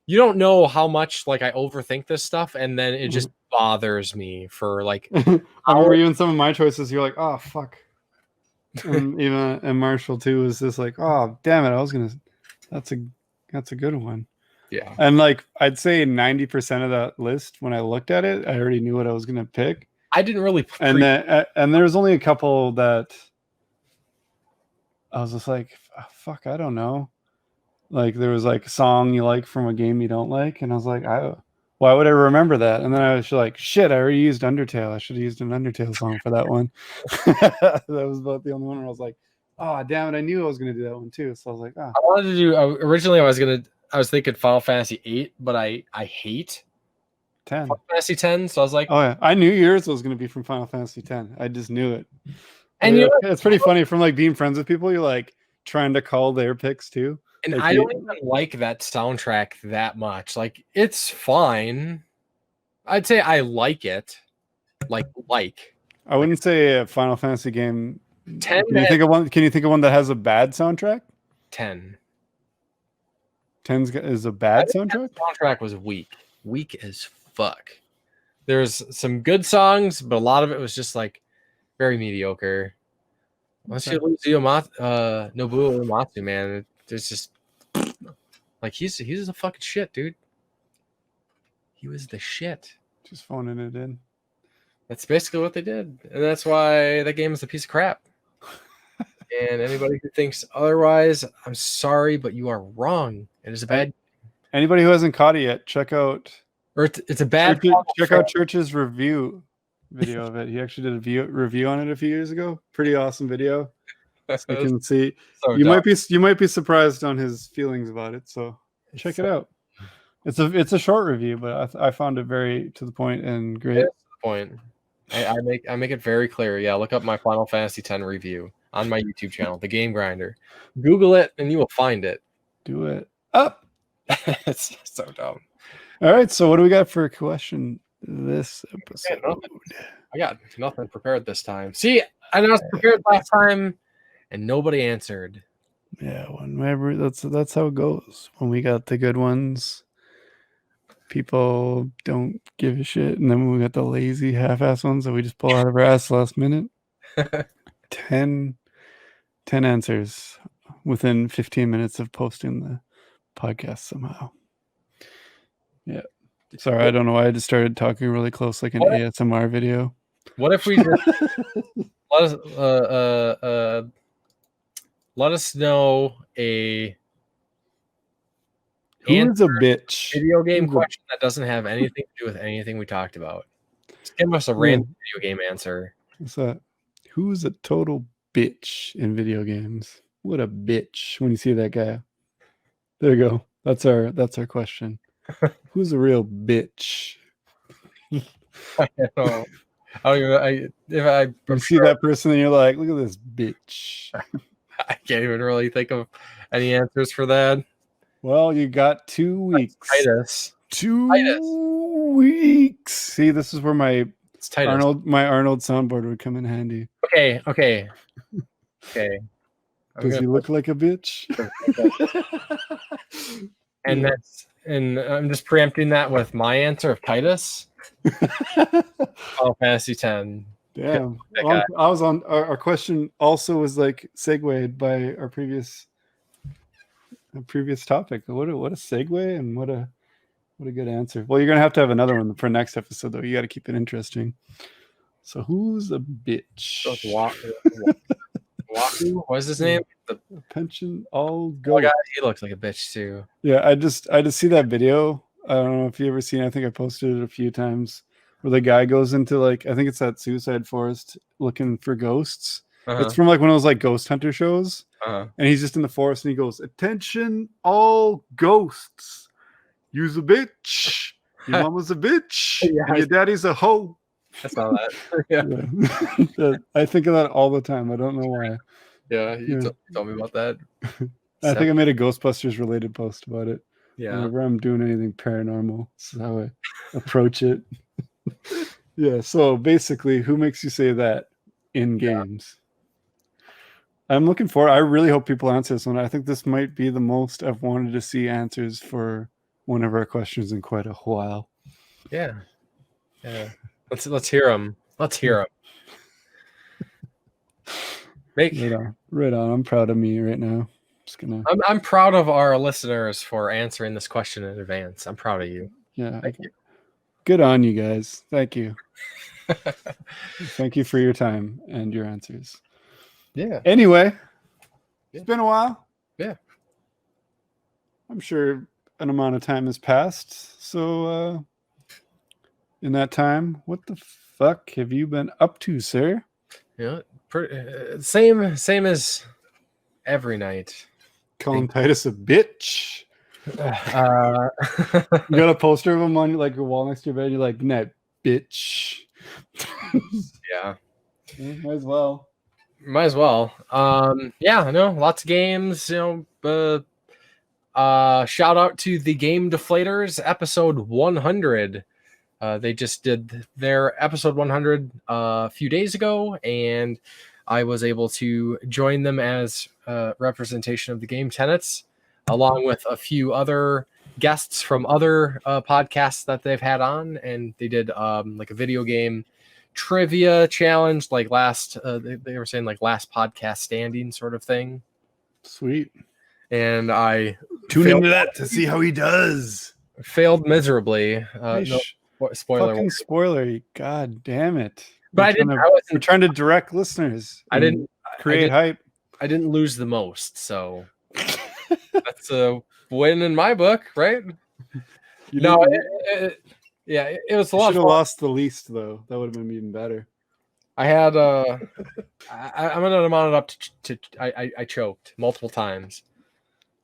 you don't know how much like I overthink this stuff, and then it just bothers me for like. I remember even some of my choices. You're like, oh fuck, and Marshall too was just like, oh damn it, I was gonna. That's a good one. Yeah. And like I'd say 90% of that list, when I looked at it, I already knew what I was gonna pick. I didn't really. And then and there's only a couple that I was just like, fuck, I don't know. Like there was like a song you like from a game you don't like, and I was like, why would I remember that? And then I was like, shit, I already used Undertale. I should have used an Undertale song for that one. That was about the only one where I was like, oh damn it, I knew I was gonna do that one too. So I was like, I wanted to do originally. I was thinking Final Fantasy 8, but I hate 10. Final Fantasy 10. So I was like, Oh yeah, I knew yours was gonna be from Final Fantasy 10. I just knew it. and yeah, you know, it's pretty funny from like being friends with people. You're like trying to call their picks too. and Like I don't even like that soundtrack that much. Like it's fine. I'd say I like it. Like. I wouldn't say a Final Fantasy game. 10. Can you think of one? Can you think of one that has a bad soundtrack? 10. 10 is a bad soundtrack. The soundtrack was weak as fuck. There's some good songs, but a lot of it was just like very mediocre. Unless you lose Nobuo Uematsu, man, there's just like he's a fucking shit, dude. He was the shit. Just phoning it in. That's basically what they did, and that's why that game is a piece of crap. And anybody who thinks otherwise, I'm sorry, but you are wrong. It is a bad. Anybody who hasn't caught it yet, check out. Or it's a bad. Check out Church's review video of it. He actually did a review on it a few years ago. Pretty awesome video. So you can see. So you might be surprised on his feelings about it. So check it out. It's a short review, but I found it very to the point and great. To the point. I make it very clear. Yeah, look up my Final Fantasy X review on my YouTube channel, The Game Grinder. Google it, and you will find it. Do it up. It's so dumb. All right, so what do we got for a question this episode? I got nothing prepared this time. See, I was prepared last time, and nobody answered. Yeah, whenever that's how it goes. When we got the good ones, people don't give a shit, and then when we got the lazy half-ass ones that we just pull out of our ass last minute, 10 answers within 15 minutes of posting the podcast somehow. Yeah. Sorry, I don't know why I just started talking really close like an ASMR video. What if we just let us know a who's a bitch video game question that doesn't have anything to do with anything we talked about. Just give us a random video game answer. What's that? Who's a total bitch in video games? What a bitch when you see that guy. There you go. That's our question. Who's a real bitch? I know. You see that person and you're like, look at this bitch. I can't even really think of any answers for that. Well, you got 2 weeks. Titus. 2 weeks. See, this is where my Arnold soundboard would come in handy. Okay. Does he look like a bitch? And I'm just preempting that with my answer of Titus. Final Fantasy 10. Damn. I was on our question also was like segued by our previous topic. What a segue and what a good answer. Well, you're gonna have to have another one for next episode though. You got to keep it interesting. So who's a bitch? Waku? What's his name? The pension all go. Oh God, he looks like a bitch too. Yeah, I just see that video. I don't know if you ever seen. I think I posted it a few times where the guy goes into like I think it's that suicide forest looking for ghosts. It's from like one of those like ghost hunter shows. And he's just in the forest and he goes, "Attention, all ghosts! You's a bitch. Your mama's a bitch. And your daddy's a hoe." I saw that. Yeah. I think of that all the time. I don't know why. Yeah, you told me about that. I think I made a Ghostbusters related post about it. Yeah. Whenever I'm doing anything paranormal, that's how I approach it. Yeah. So basically, who makes you say that in games? I'm looking for. I really hope people answer this one. I think this might be the most I've wanted to see answers for one of our questions in quite a while. Yeah. Let's hear them. Right on. I'm proud of me right now. Just gonna. I'm proud of our listeners for answering this question in advance. I'm proud of you. Yeah. Thank you. Good on you guys. Thank you. Thank you for your time and your answers. Yeah. Anyway, Yeah. it's been a while. Yeah. I'm sure an amount of time has passed. So, in that time, what the fuck have you been up to, sir? Yeah. Same as every night. Calling Titus a bitch. Uh, You got a poster of him on like your wall next to your bed. You're like, "Net bitch." yeah. Might as well. Might as well. Yeah, no, lots of games, shout out to the Game Deflators episode 100. They just did their episode 100 a few days ago, and I was able to join them as representation of the Game Tenants, along with a few other guests from other podcasts that they've had on, and they did like a video game trivia challenge, like last they were saying like last podcast standing sort of thing. Sweet. And I Tune failed, into that to see how he does. failed miserably. Hey, No spoiler. fucking spoiler. God damn it. But I didn't. We're trying to direct listeners. I didn't create hype. I didn't lose the most, so that's a win in my book, right? You No, didn't- it was a you lot should of have fun. lost the least though. That would have been even better. I had I'm gonna amount it up to I choked multiple times.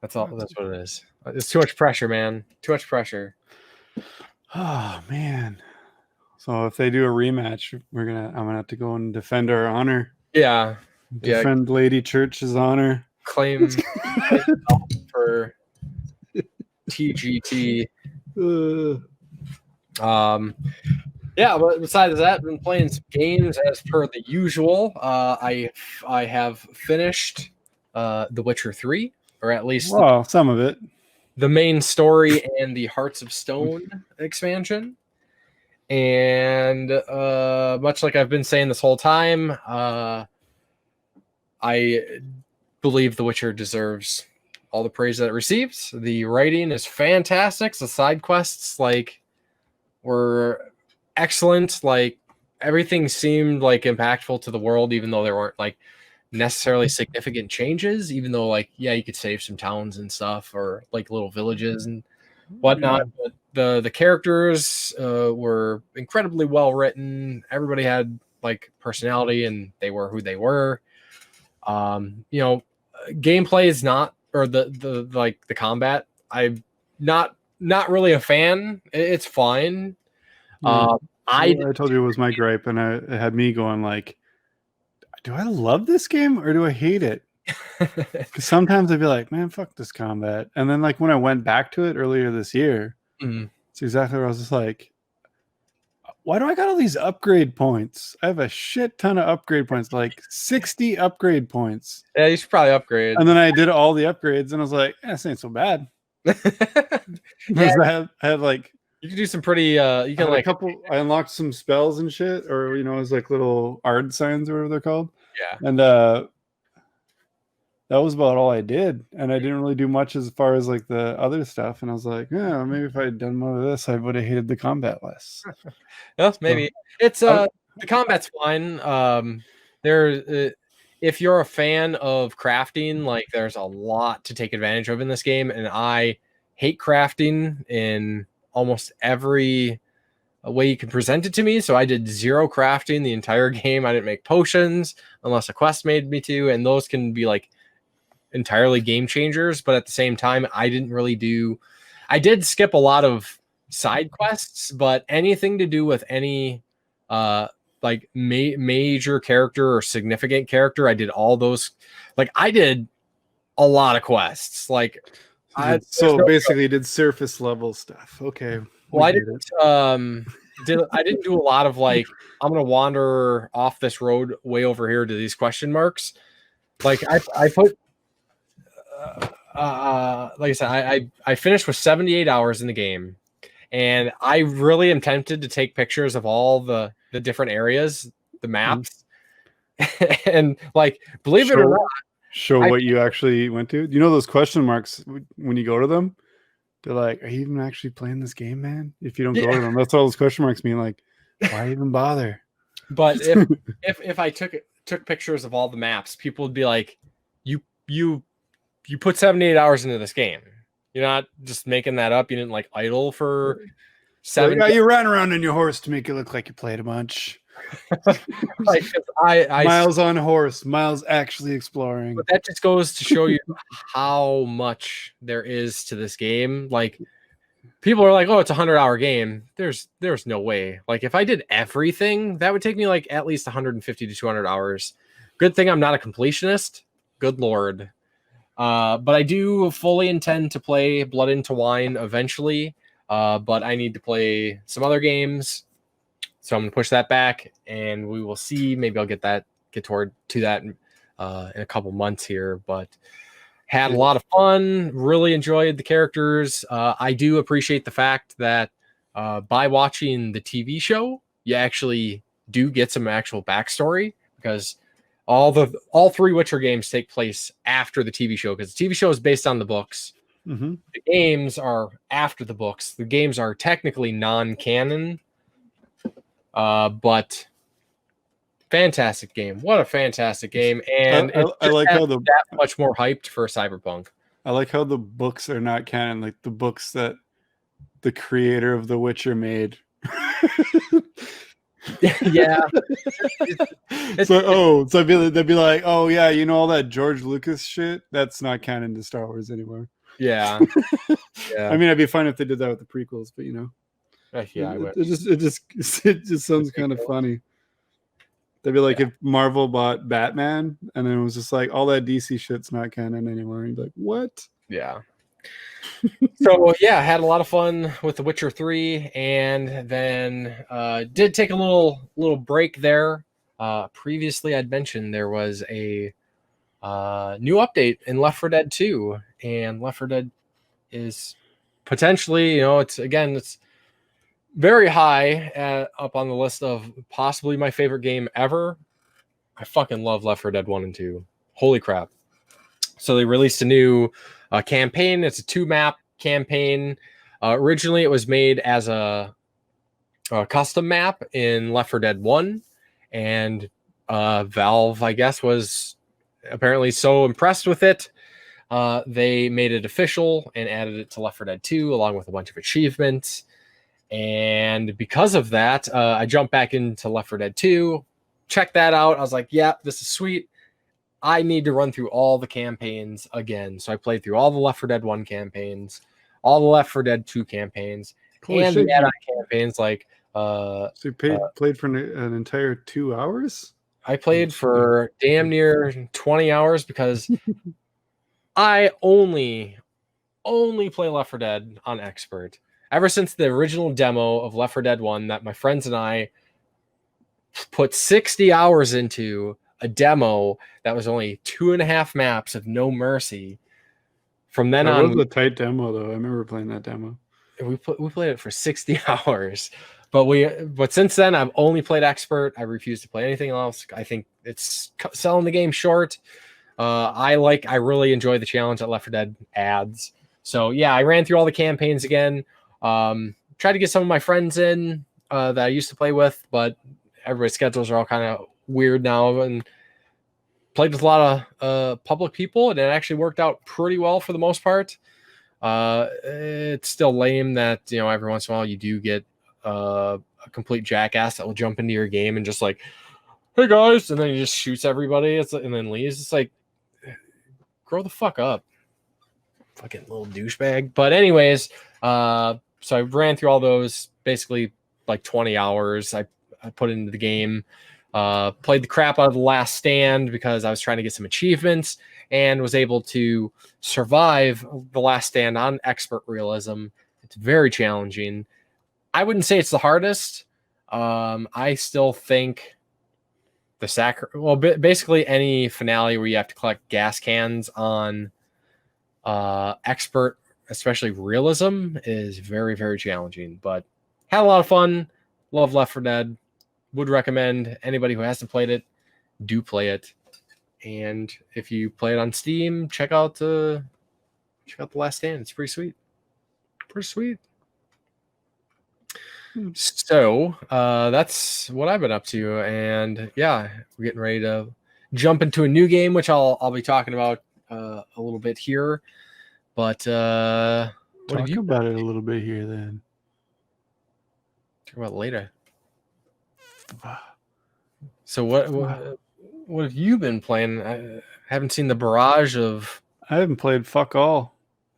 That's all. That's what it is. It's too much pressure, man. Too much pressure. Oh man. So if they do a rematch, I'm gonna have to go and defend our honor. Yeah. Defend Lady Church's honor. Claim for TGT. Yeah, but besides that, I've been playing some games as per the usual. I have finished The Witcher 3, or at least Well, some of it. the main story and the Hearts of Stone expansion. And much like I've been saying this whole time, I believe The Witcher deserves all the praise that it receives. The writing is fantastic. The side quests were excellent. Like everything seemed like impactful to the world, even though there weren't like necessarily significant changes. Even though you could save some towns and stuff, or like little villages and whatnot. But the characters were incredibly well written. Everybody had like personality, and they were who they were. Gameplay is not, or the combat, I'm not really a fan. It's fine. I told you it was my gripe, and it had me going like, do I love this game or do I hate it? Because sometimes I'd be like, man, fuck this combat. And then like when I went back to it earlier this year, it's exactly where I was just like, why do I got all these upgrade points? I have a shit ton of upgrade points, like 60 upgrade points. Yeah, you should probably upgrade. And then I did all the upgrades, and I was like, this ain't so bad. I had like, you can do some pretty you can like I unlocked some spells and shit, or it was like little ard signs or whatever they're called. Yeah. And that was about all I did, and I didn't really do much as far as like the other stuff. And I was like, yeah, maybe if I had done more of this, I would have hated the combat less. Yes, maybe. It's the combat's fine. If you're a fan of crafting, like there's a lot to take advantage of in this game, and I hate crafting in almost every way you can present it to me. So I did zero crafting the entire game. I didn't make potions unless a quest made me to, and those can be like entirely game changers. But at the same time, I did skip a lot of side quests, but anything to do with any major character or significant character, I did all those. Like I did a lot of quests. Like basically did surface level stuff. Okay. Well, I didn't do a lot of like, I'm gonna wander off this road way over here to these question marks. Like I put like I said, I finished with 78 hours in the game, and I really am tempted to take pictures of all the different areas, the maps, and like believe it or not, show what you actually went to. You know those question marks when you go to them? They're like, "Are you even actually playing this game, man?" If you don't go to them, that's all those question marks mean. Like, why even bother? But if I took pictures of all the maps, people would be like, "You put 78 hours into this game. You're not just making that up. You didn't like idle for 7 Like, you ran around on your horse to make it look like you played a bunch." Like, I miles on horse, miles actually exploring. But that just goes to show you how much there is to this game. Like, people are like, "Oh, it's a 100-hour game." There's no way. Like, if I did everything, that would take me like at least 150 to 200 hours. Good thing I'm not a completionist. Good Lord. But I do fully intend to play Blood into Wine eventually. But I need to play some other games. So I'm going to push that back, and we will see. Maybe I'll get to that in a couple months here. But had a lot of fun. Really enjoyed the characters. I do appreciate the fact that by watching the TV show, you actually do get some actual backstory, because all 3 Witcher games take place after the TV show, because the TV show is based on the books. Mm-hmm. The games are after the books. The games are technically non-canon. But fantastic game. What a fantastic game. And I like how that much more hyped for Cyberpunk. I like how the books are not canon, like the books that the creator of The Witcher made. Yeah. So they'd be like, "Oh yeah, you know all that George Lucas shit? That's not canon to Star Wars anymore." Yeah. Yeah. I mean, I'd be fine if they did that with the prequels, but you know. Yeah, I would. It just sounds kind of funny. They'd be like, if Marvel bought Batman, and then it was just like, all that DC shit's not canon anymore. And you'd be like, what? Yeah. So yeah, had a lot of fun with The Witcher 3, and then did take a little break there. Previously, I'd mentioned there was a new update in Left 4 Dead 2, and Left 4 Dead is potentially, it's very high up on the list of possibly my favorite game ever. I fucking love Left 4 Dead 1 and 2. Holy crap. So they released a new campaign. It's a 2-map campaign. Originally, it was made as a custom map in Left 4 Dead 1. And Valve, I guess, was apparently so impressed with it. They made it official and added it to Left 4 Dead 2 along with a bunch of achievements. And because of that, I jumped back into Left 4 Dead 2, checked that out. I was like, yeah, this is sweet. I need to run through all the campaigns again. So I played through all the Left 4 Dead 1 campaigns, all the Left 4 Dead 2 campaigns, and the add-on campaigns. Like, so you played for an entire 2 hours? I played for damn near 20 hours because I only play Left 4 Dead on Expert. Ever since the original demo of Left 4 Dead 1 that my friends and I put 60 hours into, a demo that was only 2.5 maps of No Mercy. From then on, it was a tight demo, though. I remember playing that demo. We played it for 60 hours. But since then, I've only played Expert. I refuse to play anything else. I think it's selling the game short. I really enjoy the challenge that Left 4 Dead adds. So yeah, I ran through all the campaigns again. Tried to get some of my friends in that I used to play with, but everybody's schedules are all kind of weird now, and played with a lot of public people, and it actually worked out pretty well for the most part. It's still lame that, every once in a while you do get a complete jackass that will jump into your game and just like, "Hey guys," and then he just shoots everybody and then leaves. It's like, grow the fuck up, fucking little douchebag. But anyways, so I ran through all those, basically like 20 hours I put into the game. Played the crap out of The Last Stand because I was trying to get some achievements, and was able to survive The Last Stand on Expert Realism. It's very challenging. I wouldn't say it's the hardest. I still think basically any finale where you have to collect gas cans on Expert, especially Realism, is very, very challenging. But had a lot of fun. Love Left 4 Dead. Would recommend anybody who hasn't played it, do play it. And if you play it on Steam, check out The Last Stand. It's pretty sweet. Pretty sweet. So that's what I've been up to, and yeah, we're getting ready to jump into a new game, which I'll be talking about a little bit here. But what have Talk you about it a little bit here, then. talk about later? So what have you been playing? I haven't seen the barrage of. I haven't played fuck all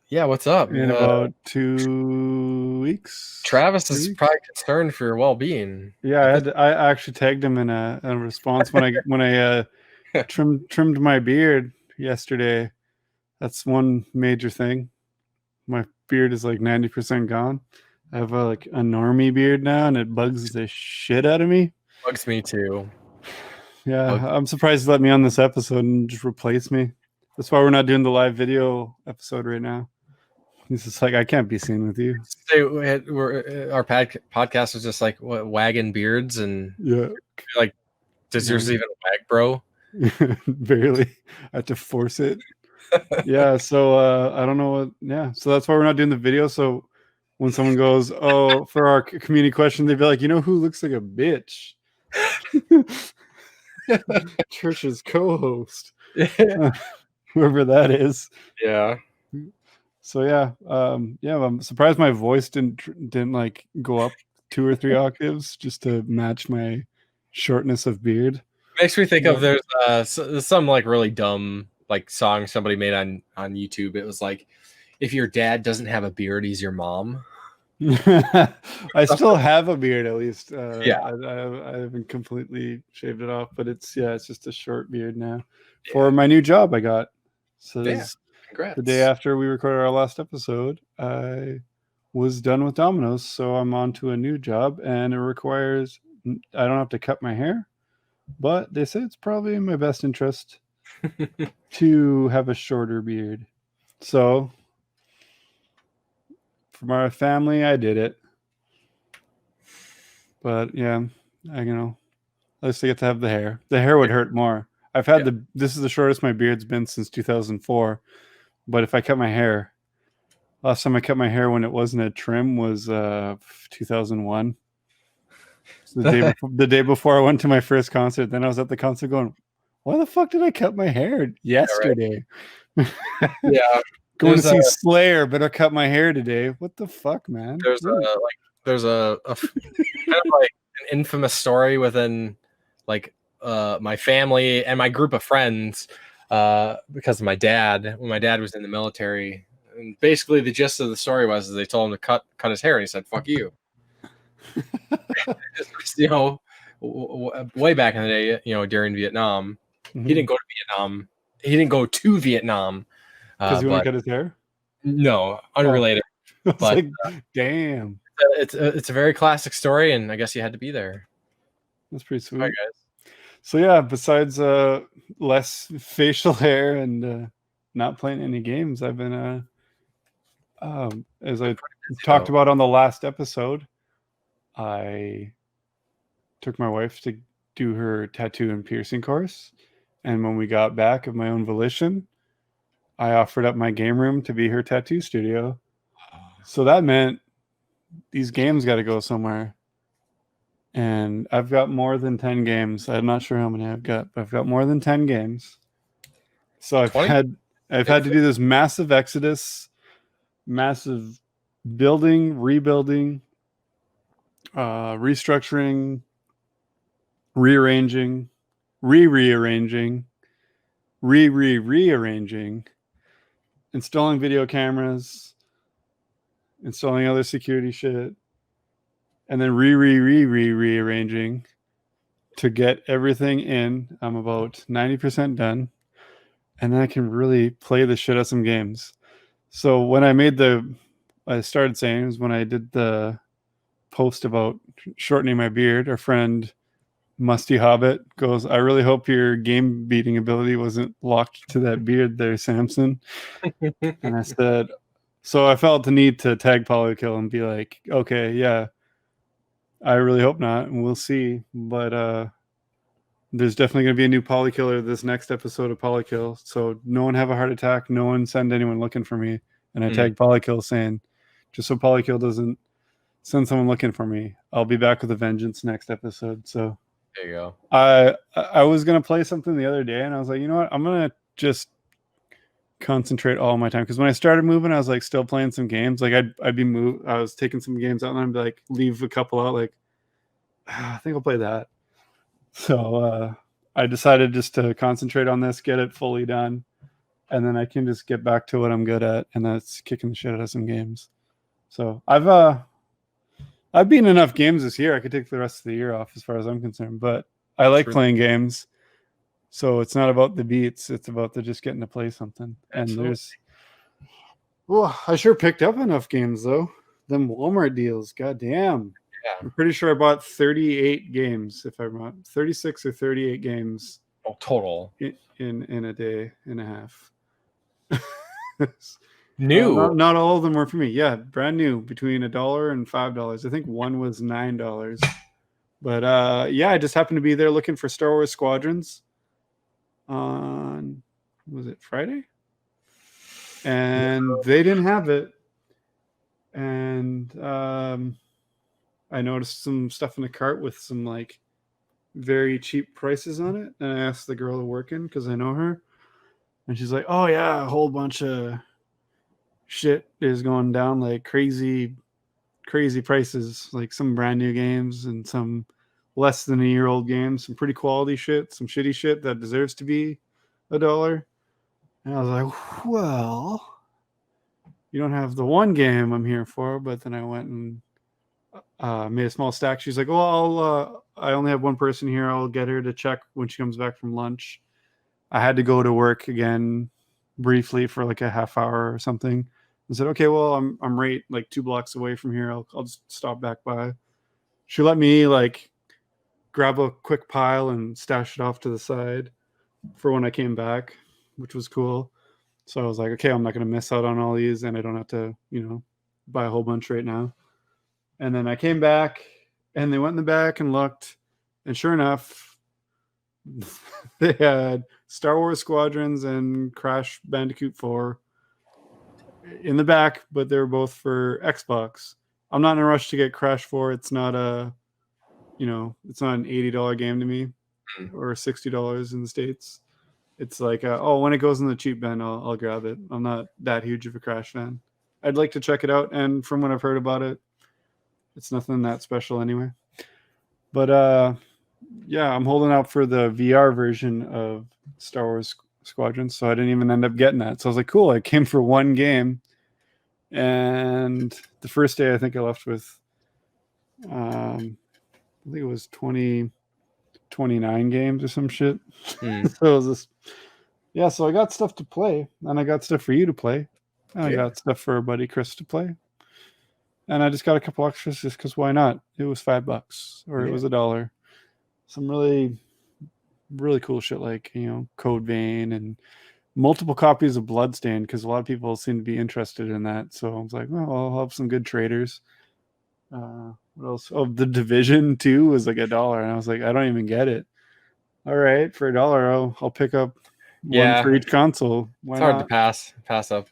Yeah, what's up? in about 2 weeks. Travis 3 is weeks? probably concerned for your well-being. Yeah, I actually tagged him in a response when I trimmed my beard yesterday. That's one major thing. My beard is like 90% gone. I have a normie beard now, and it bugs the shit out of me. Bugs me too. Yeah, I'm surprised he let me on this episode and just replace me. That's why we're not doing the live video episode right now. He's just like, I can't be seen with you. Our podcast was just like wagging beards, and Yeah, like, does yours even wag, bro? barely. I had to force it. Yeah, so I don't know what. Yeah, so that's why we're not doing the video. So when someone goes, "Oh, for our community question," they'd be like, "You know who looks like a bitch?" Church's co-host, whoever that is. Yeah. So yeah, I'm surprised my voice didn't like go up 2 or 3 octaves just to match my shortness of beard. Makes me think of there's some like really dumb like song somebody made on YouTube. It was like, if your dad doesn't have a beard, he's your mom. I still have a beard, at least. Yeah. I haven't completely shaved it off, but it's just a short beard now for my new job I got. So Congrats. the day after we recorded our last episode, I was done with Domino's, so I'm on to a new job, and it requires I don't have to cut my hair, but they say it's probably in my best interest to have a shorter beard. So for my family, I did it. But yeah, at least I get to have the hair. The hair would hurt more. I've had this is the shortest my beard's been since 2004. But if I cut my hair, last time I cut my hair when it wasn't a trim was 2001. So the day before I went to my first concert. Then I was at the concert going, why the fuck did I cut my hair yesterday? Yeah. Going to see Slayer, but I cut my hair today. What the fuck, man? There's a kind of like an infamous story within like my family and my group of friends because of my dad. When my dad was in the military, and basically the gist of the story was they told him to cut his hair, and he said, "Fuck you." Way back in the day, during Vietnam, he didn't go to Vietnam. He didn't go to Vietnam because he wanted to cut his hair. No, unrelated. But like, damn, it's a very classic story, and I guess you had to be there. That's pretty sweet. All right, guys. So yeah, besides less facial hair and not playing any games, I've been as I talked about on the last episode, I took my wife to do her tattoo and piercing course, and when we got back of my own volition, I offered up my game room to be her tattoo studio. So that meant these games got to go somewhere. And I've got more than 10 games. I'm not sure how many I've got, but I've got more than 10 games. So I've had to do this massive exodus, massive building, rebuilding, restructuring, rearranging, rearranging, rearranging, installing video cameras, installing other security shit, and then rearranging to get everything in. I'm about 90% done, and then I can really play the shit out of some games. So when I started saying was when I did the post about shortening my beard, our friend Musty Hobbit goes, I really hope your game beating ability wasn't locked to that beard there, Samson. And I said, so I felt the need to tag Polykill and be like, okay, yeah, I really hope not, and we'll see. But there's definitely going to be a new Polykiller this next episode of Polykill. So no one have a heart attack. No one send anyone looking for me. And I tagged Polykill saying, just so Polykill doesn't send someone looking for me, I'll be back with a vengeance next episode. So There you go. I was going to play something the other day, and I was like, you know what? I'm going to just concentrate all my time. Because when I started moving, I was like still playing some games. Like I'd be I was taking some games out, and I'd be like, leave a couple out. Like, I think I'll play that. So I decided just to concentrate on this, get it fully done, and then I can just get back to what I'm good at, and that's kicking the shit out of some games. So I've beaten enough games this year. I could take the rest of the year off as far as I'm concerned, but I like playing games. So it's not about the beats. It's about the just getting to play something. And I sure picked up enough games though. Them Walmart deals. God damn. Yeah. I'm pretty sure I bought 38 games, if I'm not 36 or 38 games total in a day and a half. new. Not all of them were for me. Yeah, brand new, between $1 and $5. I think one was $9. But yeah, I just happened to be there looking for Star Wars Squadrons on, was it Friday? And they didn't have it. And I noticed some stuff in the cart with some like very cheap prices on it. And I asked the girl working, because I know her. And she's like, oh yeah, a whole bunch of shit is going down, like crazy prices, like some brand new games and some less than a year old games, some pretty quality shit, some shitty shit that deserves to be $1. And I was like, well, you don't have the one game I'm here for. But then I went and made a small stack. She's like, well, I only have one person here. I'll get her to check when she comes back from lunch. I had to go to work again briefly for like a half hour or something. I said, okay, well, I'm right like 2 blocks away from here. I'll just stop back by. She let me like grab a quick pile and stash it off to the side for when I came back, which was cool. So I was like, okay, I'm not going to miss out on all these, and I don't have to, buy a whole bunch right now. And then I came back, and they went in the back and looked, and sure enough, they had Star Wars Squadrons and Crash Bandicoot 4 in the back, but they were both for Xbox. I'm not in a rush to get Crash 4. It's not it's not an $80 game to me, or $60 in the States. It's like, when it goes in the cheap bin, I'll grab it. I'm not that huge of a Crash fan. I'd like to check it out, and from what I've heard about it, it's nothing that special anyway. But yeah, I'm holding out for the VR version of Star Wars Squadrons, so I didn't even end up getting that. So I was like, cool, I came for one game, and the first day I think I left with, I think it was 29 games or some shit. So it was this, yeah, so I got stuff to play, and I got stuff for you to play, and I got stuff for our buddy Chris to play. And I just got a couple extras just because why not? It was $5 or it was $1. Some really, really cool shit like, Code Vein and multiple copies of Bloodstained, because a lot of people seem to be interested in that. So I was like, well, I'll have some good traders. What else? Oh, The Division 2 was like $1. And I was like, I don't even get it. All right, for $1, I'll pick up one for each console. Why it's hard not? to pass up.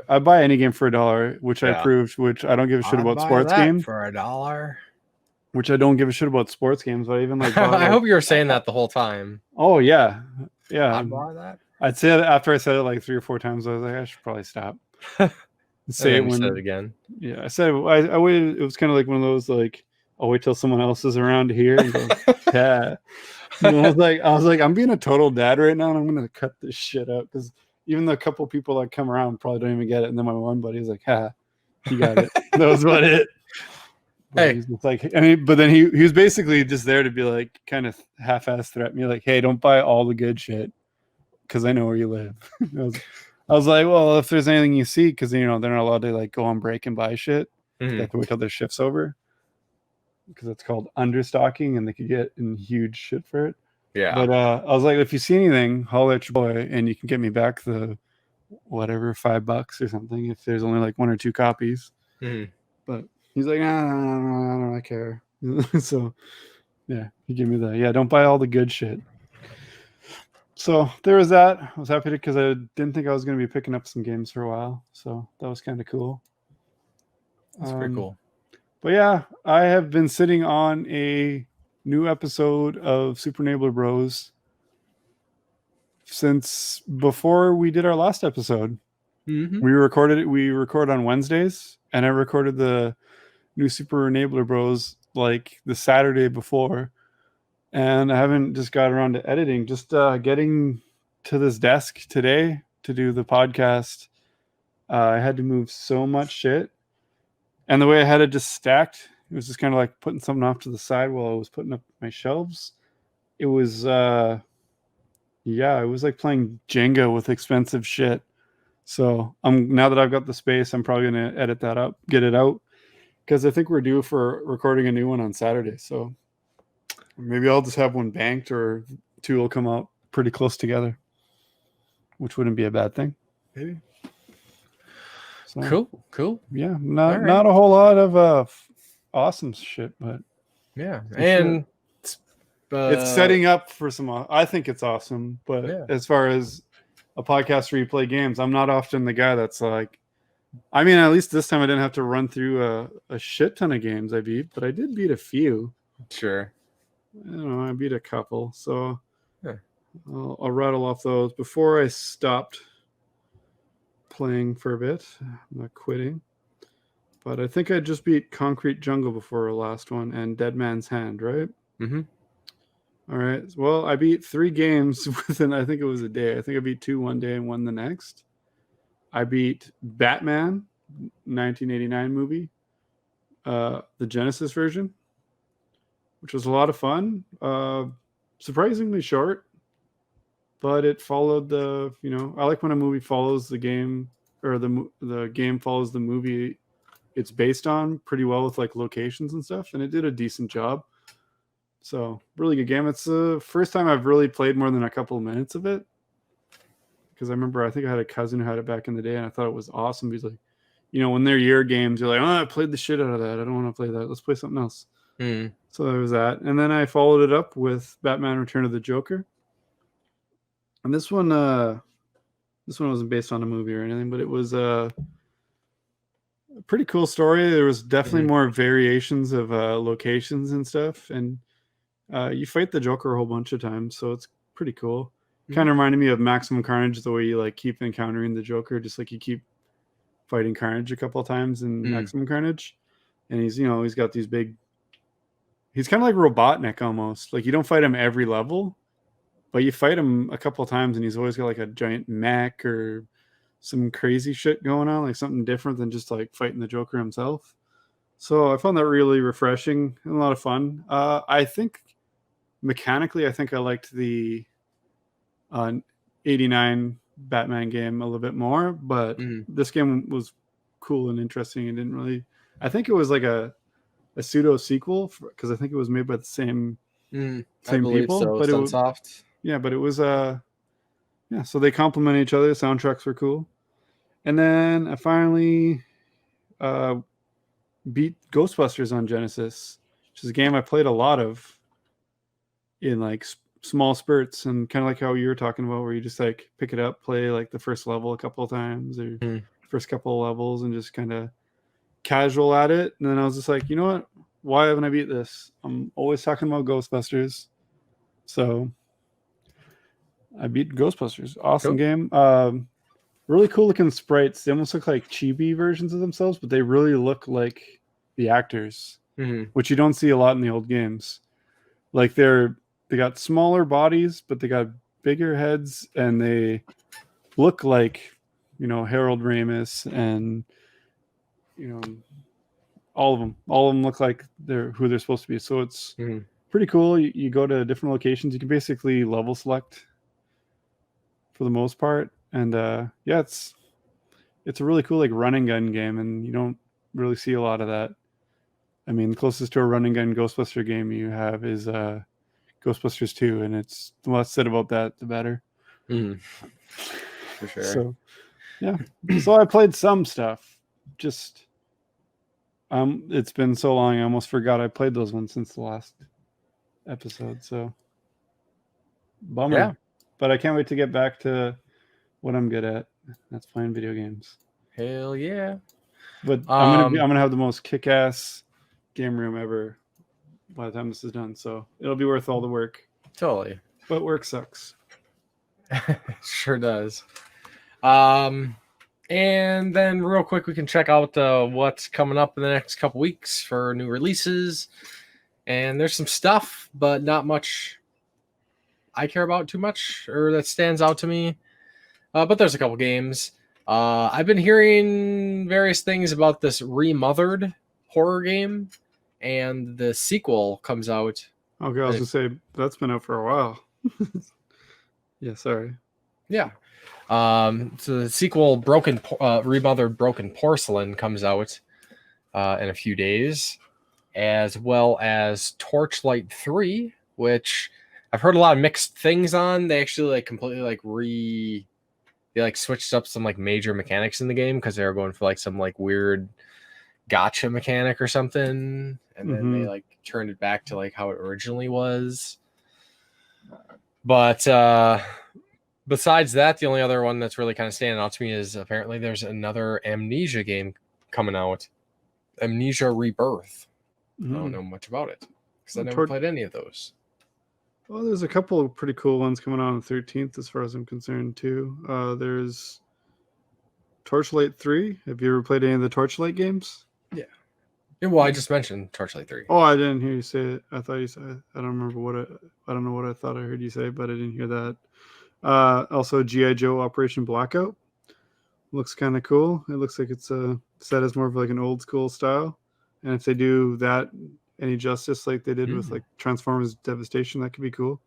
I buy any game for $1, which I proved, which I don't give a shit about sports games. For $1. Which I don't give a shit about sports games. But I even like. I hope you were saying that the whole time. Oh yeah. I'd buy that. I'd say that after I said it like 3 or 4 times, I was like, I should probably stop. Say it when said it again. Yeah, I said I waited. It was kind of like one of those like, I'll wait till someone else is around to hear and go, yeah. And I was like, I'm being a total dad right now, and I'm gonna cut this shit out, because even the couple people that come around probably don't even get it. And then my one buddy was like, he got it. That was about it. But he's like, but then he was basically just there to be like, kind of half-ass threat me, like, hey, don't buy all the good shit, because I know where you live. I was like, well, if there's anything you see, because they're not allowed to like go on break and buy shit. They have to wait till their shift's over, because it's called understocking, and they could get in huge shit for it. Yeah. But I was like, if you see anything, holler at your boy, and you can get me back the whatever $5 or something if there's only like 1 or 2 copies. But he's like, no, I don't care. So Yeah, he gave me don't buy all the good shit. So there was that. I was happy because I didn't think I was going to be picking up some games for a while. So that was kind of cool. That's pretty cool. But yeah, I have been sitting on a new episode of Super Neighbor Bros since before we did our last episode. Mm-hmm. We record on Wednesdays, and I recorded the new Super Enabler Bros like the Saturday before, and I haven't just got around to editing. Just getting to this desk today to do the podcast, I had to move so much shit, and the way I had it just stacked, it was just kind of like putting something off to the side while I was putting up my shelves. It was it was like playing Jenga with expensive shit. So now that I've got the space, I'm probably going to edit that up, get it out, because I think we're due for recording a new one on Saturday. So maybe I'll just have one banked, or two will come out pretty close together, which wouldn't be a bad thing. Maybe. So, Cool. Yeah, not a whole lot of awesome shit, but yeah, and it's setting up for some. I think it's awesome, but as far as a podcast where you play games, I'm not often the guy that's like, I mean, at least this time I didn't have to run through a shit ton of games I beat, but I did beat a few. Sure. I beat a couple, so I'll rattle off those before I stopped playing for a bit. I'm not quitting, but I think I just beat Concrete Jungle before our last one and Dead Man's Hand, right? Mm-hmm. All right. Well, I beat 3 games within, I think it was a day. I think I beat 2 one day and 1 the next. I beat Batman, 1989 movie, the Genesis version, which was a lot of fun. Surprisingly short, but it followed I like when a movie follows the game, or the game follows the movie it's based on pretty well with like locations and stuff, and it did a decent job. So really good game. It's the first time I've really played more than a couple of minutes of it, because I remember I think I had a cousin who had it back in the day, and I thought it was awesome. He's like, when they're your games, you're like, oh, I played the shit out of that. I don't want to play that. Let's play something else. So there was that, and then I followed it up with Batman: Return of the Joker. And this one wasn't based on a movie or anything, but it was a pretty cool story. There was definitely more variations of locations and stuff, and you fight the Joker a whole bunch of times, so it's pretty cool. Kind of reminded me of Maximum Carnage, the way you like keep encountering the Joker, just like you keep fighting Carnage a couple of times in Maximum Carnage. And he's got these big, he's kind of like Robotnik almost. Like you don't fight him every level, but you fight him a couple of times, and he's always got like a giant mech or some crazy shit going on, like something different than just like fighting the Joker himself. So I found that really refreshing and a lot of fun. I think mechanically, I liked the 89 Batman game a little bit more, but this game was cool and interesting. And didn't really, I think it was like a pseudo sequel, because I think it was made by the same people. So. But Sunsoft. But it was so they complement each other. The soundtracks were cool. And then I finally beat Ghostbusters on Genesis, which is a game I played a lot of in like small spurts, and kind of like how you were talking about, where you just like pick it up, play like the first level a couple of times, or first couple of levels, and just kind of casual at it. And then I was just like, you know what? Why haven't I beat this? I'm always talking about Ghostbusters. So I beat Ghostbusters. Awesome game. Really cool looking sprites. They almost look like chibi versions of themselves, but they really look like the actors, which you don't see a lot in the old games. Like they got smaller bodies, but they got bigger heads, and they look like, Harold Ramis, and all of them look like they're who they're supposed to be. So it's pretty cool. You go to different locations. You can basically level select for the most part, and it's a really cool like run and gun game, and you don't really see a lot of that. I mean, the closest to a run and gun Ghostbuster game you have is Ghostbusters 2, and it's the less said about that, the better. For sure. So, yeah. So I played some stuff. Just, it's been so long, I almost forgot I played those ones since the last episode. So bummer. Yeah. But I can't wait to get back to what I'm good at. That's playing video games. Hell yeah. But I'm gonna have the most kick-ass game room ever by the time this is done. So it'll be worth all the work. Totally. But work sucks. Sure does. And then real quick, we can check out what's coming up in the next couple weeks for new releases. And there's some stuff, but not much I care about too much or that stands out to me. But there's a couple games. I've been hearing various things about this Remothered horror game, and the sequel comes out. Okay, I was gonna say that's been out for a while. Yeah, sorry. Yeah. So the sequel, Remothered Broken Porcelain, comes out in a few days, as well as Torchlight 3, which I've heard a lot of mixed things on. They actually completely switched up some major mechanics in the game because they were going for some weird gotcha mechanic or something, and then they turned it back to how it originally was. But besides that, the only other one that's really kind of standing out to me is apparently there's another Amnesia game coming out, Amnesia Rebirth. I don't know much about it because I never played any of those. Well, there's a couple of pretty cool ones coming out on the 13th as far as I'm concerned too. There's Torchlight 3. Have you ever played any of the Torchlight games? Yeah. Well, I just mentioned Torchlight 3. Oh, I didn't hear you say it. I thought you said. I don't remember I don't know what I thought I heard you say, but I didn't hear that. Also, G.I. Joe Operation Blackout looks kind of cool. It looks like it's set as more of an old school style, and if they do that any justice like they did with Transformers Devastation, that could be cool.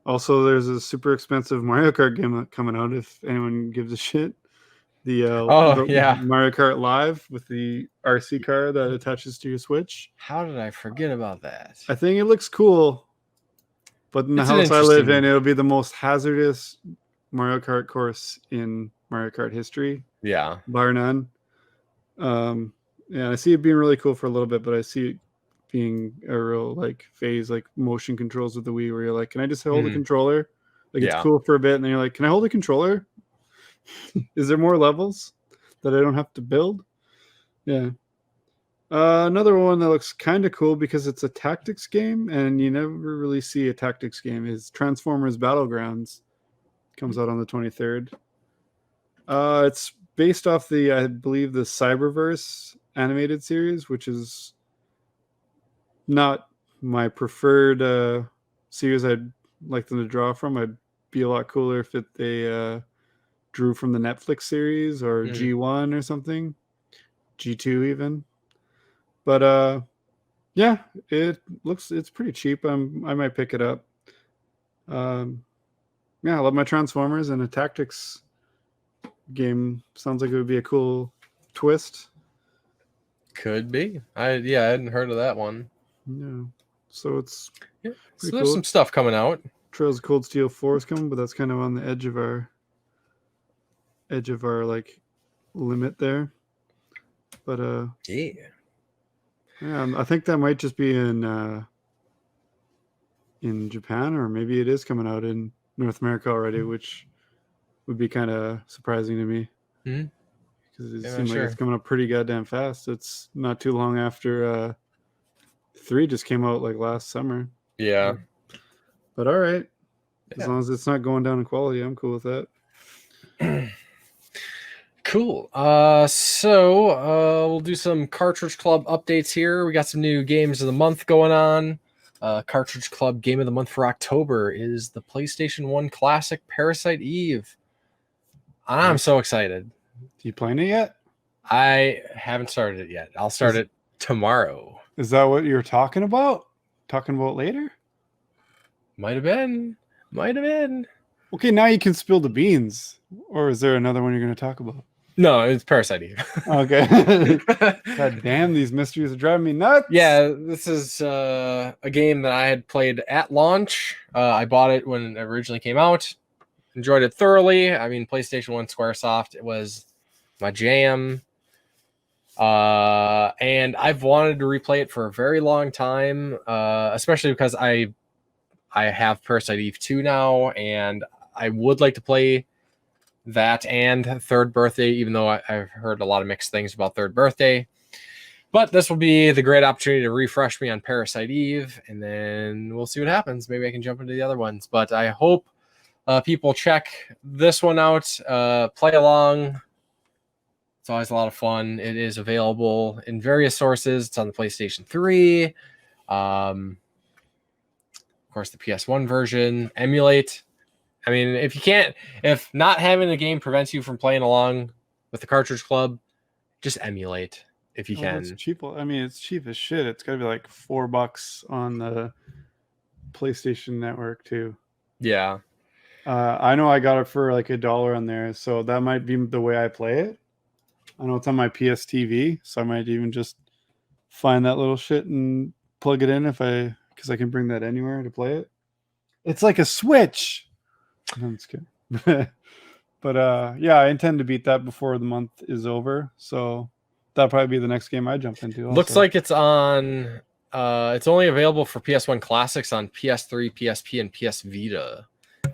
Also, there's a super expensive Mario Kart game coming out. If anyone gives a shit. The Mario Kart Live with the RC car that attaches to your Switch. How did I forget about that? I think it looks cool, but in the house I live in, it'll be the most hazardous Mario Kart course in Mario Kart history. Yeah, bar none. Yeah, I see it being really cool for a little bit, but I see it being a real phase, motion controls with the Wii, where you're like, can I just hold the controller? It's cool for a bit, and then you're like, can I hold the controller? Is there more levels that I don't have to build? Yeah. Another one that looks kind of cool because it's a tactics game, and you never really see a tactics game, is Transformers Battlegrounds. Comes out on the 23rd. It's based off I believe the Cyberverse animated series, which is not my preferred series I'd like them to draw from. I'd be a lot cooler if they drew from the Netflix series or G1 or something, G2 even. But yeah, it's pretty cheap. I might pick it up. Yeah, I love my Transformers, and a tactics game sounds like it would be a cool twist. Could be. I hadn't heard of that one. Yeah, so it's so there's some stuff coming out. Trails of Cold Steel 4 is coming, but that's kind of on the edge of our limit there. But yeah, I think that might just be in Japan, or maybe it is coming out in North America already, which would be kind of surprising to me, because it seems like it's coming up pretty goddamn fast. It's not too long after 3 just came out last summer. Yeah, but all right, as long as it's not going down in quality, I'm cool with that. Cool. So we'll do some Cartridge Club updates here. We got some new games of the month going on. Cartridge Club game of the month for October is the PlayStation 1 classic Parasite Eve. I'm so excited. You playing it yet? I haven't started it yet. I'll start it tomorrow. Is that what you're talking about? Talking about later? Might have been. Okay, now you can spill the beans. Or is there another one you're going to talk about? No, it's Parasite Eve. Okay. God damn, these mysteries are driving me nuts. Yeah, this is a game that I had played at launch. I bought it when it originally came out. Enjoyed it thoroughly. I mean, PlayStation 1 Squaresoft, it was my jam. And I've wanted to replay it for a very long time, especially because I have Parasite Eve 2 now, and I would like to play that and Third Birthday, even though I've heard a lot of mixed things about Third Birthday. But this will be the great opportunity to refresh me on Parasite Eve, and then we'll see what happens. Maybe I can jump into the other ones. But I hope people check this one out, play along. It's always a lot of fun. It is available in various sources. It's on the PlayStation 3. Of course, the PS1 version. Emulate. I mean, if not having a game prevents you from playing along with the Cartridge Club, just emulate if you can. It's cheap. I mean, it's cheap as shit. It's got to be like $4 on the PlayStation Network too. Yeah. I know I got it for like $1 on there, so that might be the way I play it. I know it's on my PS TV, so I might even just find that little shit and plug it in because I can bring that anywhere to play it. It's like a Switch. No, I'm just kidding. But yeah, I intend to beat that before the month is over, so that'll probably be the next game I jump into. Also. Looks like it's on. It's only available for PS1 Classics on PS3, PSP, and PS Vita.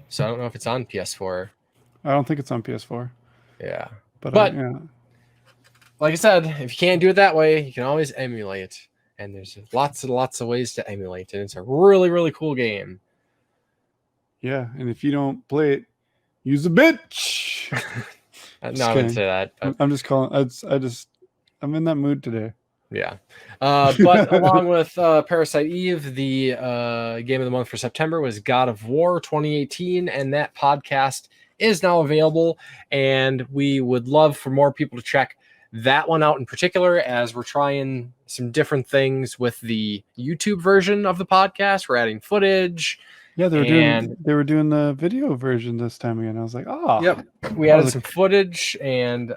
So I don't know if it's on PS4. I don't think it's on PS4. Yeah, but yeah. Like I said, if you can't do it that way, you can always emulate. And there's lots and lots of ways to emulate, and it's a really, really cool game. Yeah, and if you don't play it, use a bitch. No, I wouldn't say that. But... I'm just calling. I'm in that mood today. Yeah. But along with Parasite Eve, the game of the month for September was God of War 2018, and that podcast is now available. And we would love for more people to check that one out in particular, as we're trying some different things with the YouTube version of the podcast. We're adding footage. Yeah, they were doing the video version this time again. I was like, oh, yep. We added some footage, and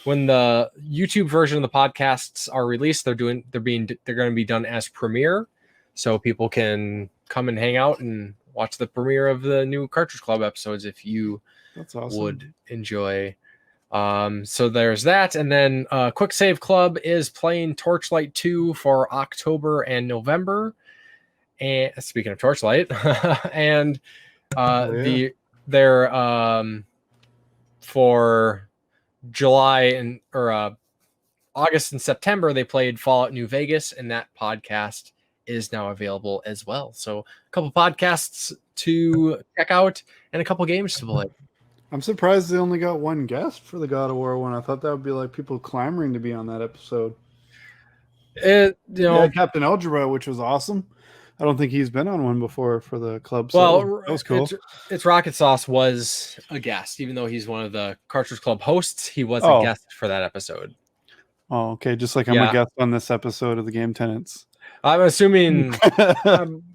when the YouTube version of the podcasts are released, they're going to be done as premiere, so people can come and hang out and watch the premiere of the new Cartridge Club episodes if you would enjoy. So there's that, and then Quick Save Club is playing Torchlight 2 for October and November. And speaking of Torchlight, and they're for July and August and September, they played Fallout New Vegas, and that podcast is now available as well. So a couple podcasts to check out and a couple games to play. I'm surprised they only got one guest for the God of War one. I thought that would be like people clamoring to be on that episode. Captain Algebra, which was awesome. I don't think he's been on one before for the club. So well, that was cool. It's Rocket Sauce was a guest, even though he's one of the Cartridge Club hosts. He was a guest for that episode. Oh, okay. Just like I'm a guest on this episode of the Game Tenants. I'm assuming.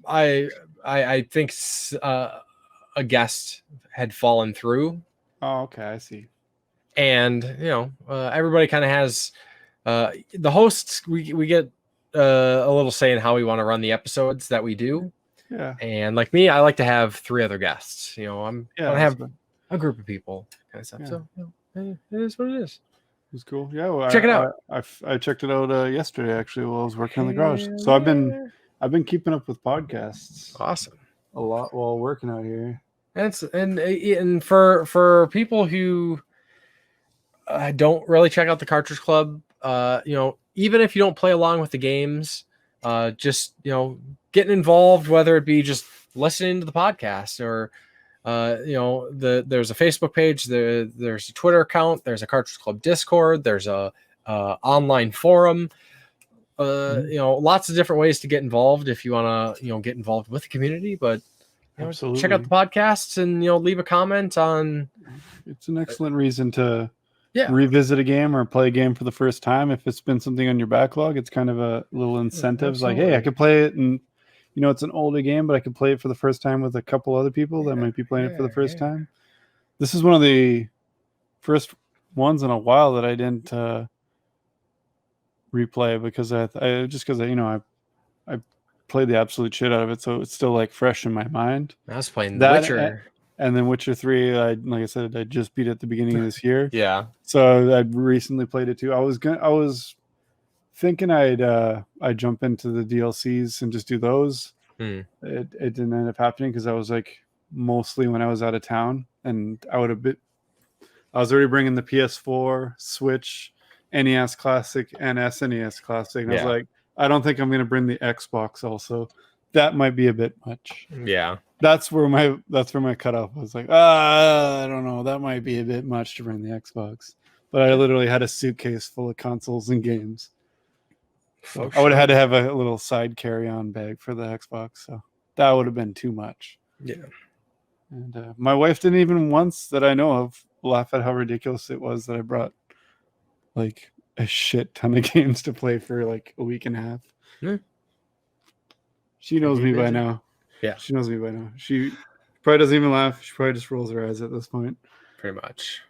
I think a guest had fallen through. Oh, okay. I see. And everybody kind of has the hosts. We get a little say in how we want to run the episodes that we do. Yeah. And like me, I like to have 3 other guests. I want to have a group of people kind of stuff. Yeah. So it is what it is. It was cool. Yeah. Well, check it out. I checked it out yesterday actually while I was working on the garage. So I've been keeping up with podcasts. Awesome. A lot while working out here. And for people who don't really check out the Cartridge Club, even if you don't play along with the games, just getting involved, whether it be just listening to the podcast or there's a Facebook page, there's a Twitter account, there's a Cartridge Club Discord, there's a online forum, lots of different ways to get involved if you want to get involved with the community. But check out the podcasts and leave a comment on. It's an excellent reason to revisit a game or play a game for the first time. If it's been something on your backlog, it's kind of a little incentive. Like, hey, I could play it, and it's an older game, but I could play it for the first time with a couple other people that might be playing it for the first time. This is one of the first ones in a while that I didn't replay because I played the absolute shit out of it, so it's still like fresh in my mind. I was playing The Witcher. And then Witcher 3, like I said, I just beat it at the beginning of this year. Yeah. So I recently played it too. I was thinking I'd jump into the DLCs and just do those. It didn't end up happening because I was like mostly when I was out of town, and I was already bringing the PS4, Switch, NES Classic, and SNES Classic. And I was like, I don't think I'm going to bring the Xbox also. That might be a bit much. Yeah. That's where my cutoff was like, I don't know. That might be a bit much to bring the Xbox. But I literally had a suitcase full of consoles and games. So I would have had to have a little side carry-on bag for the Xbox. So that would have been too much. Yeah. And my wife didn't even once that I know of laugh at how ridiculous it was that I brought like a shit ton of games to play for like a week and a half. Yeah. She knows me by now. Yeah. She knows me by now. She probably doesn't even laugh. She probably just rolls her eyes at this point. Pretty much.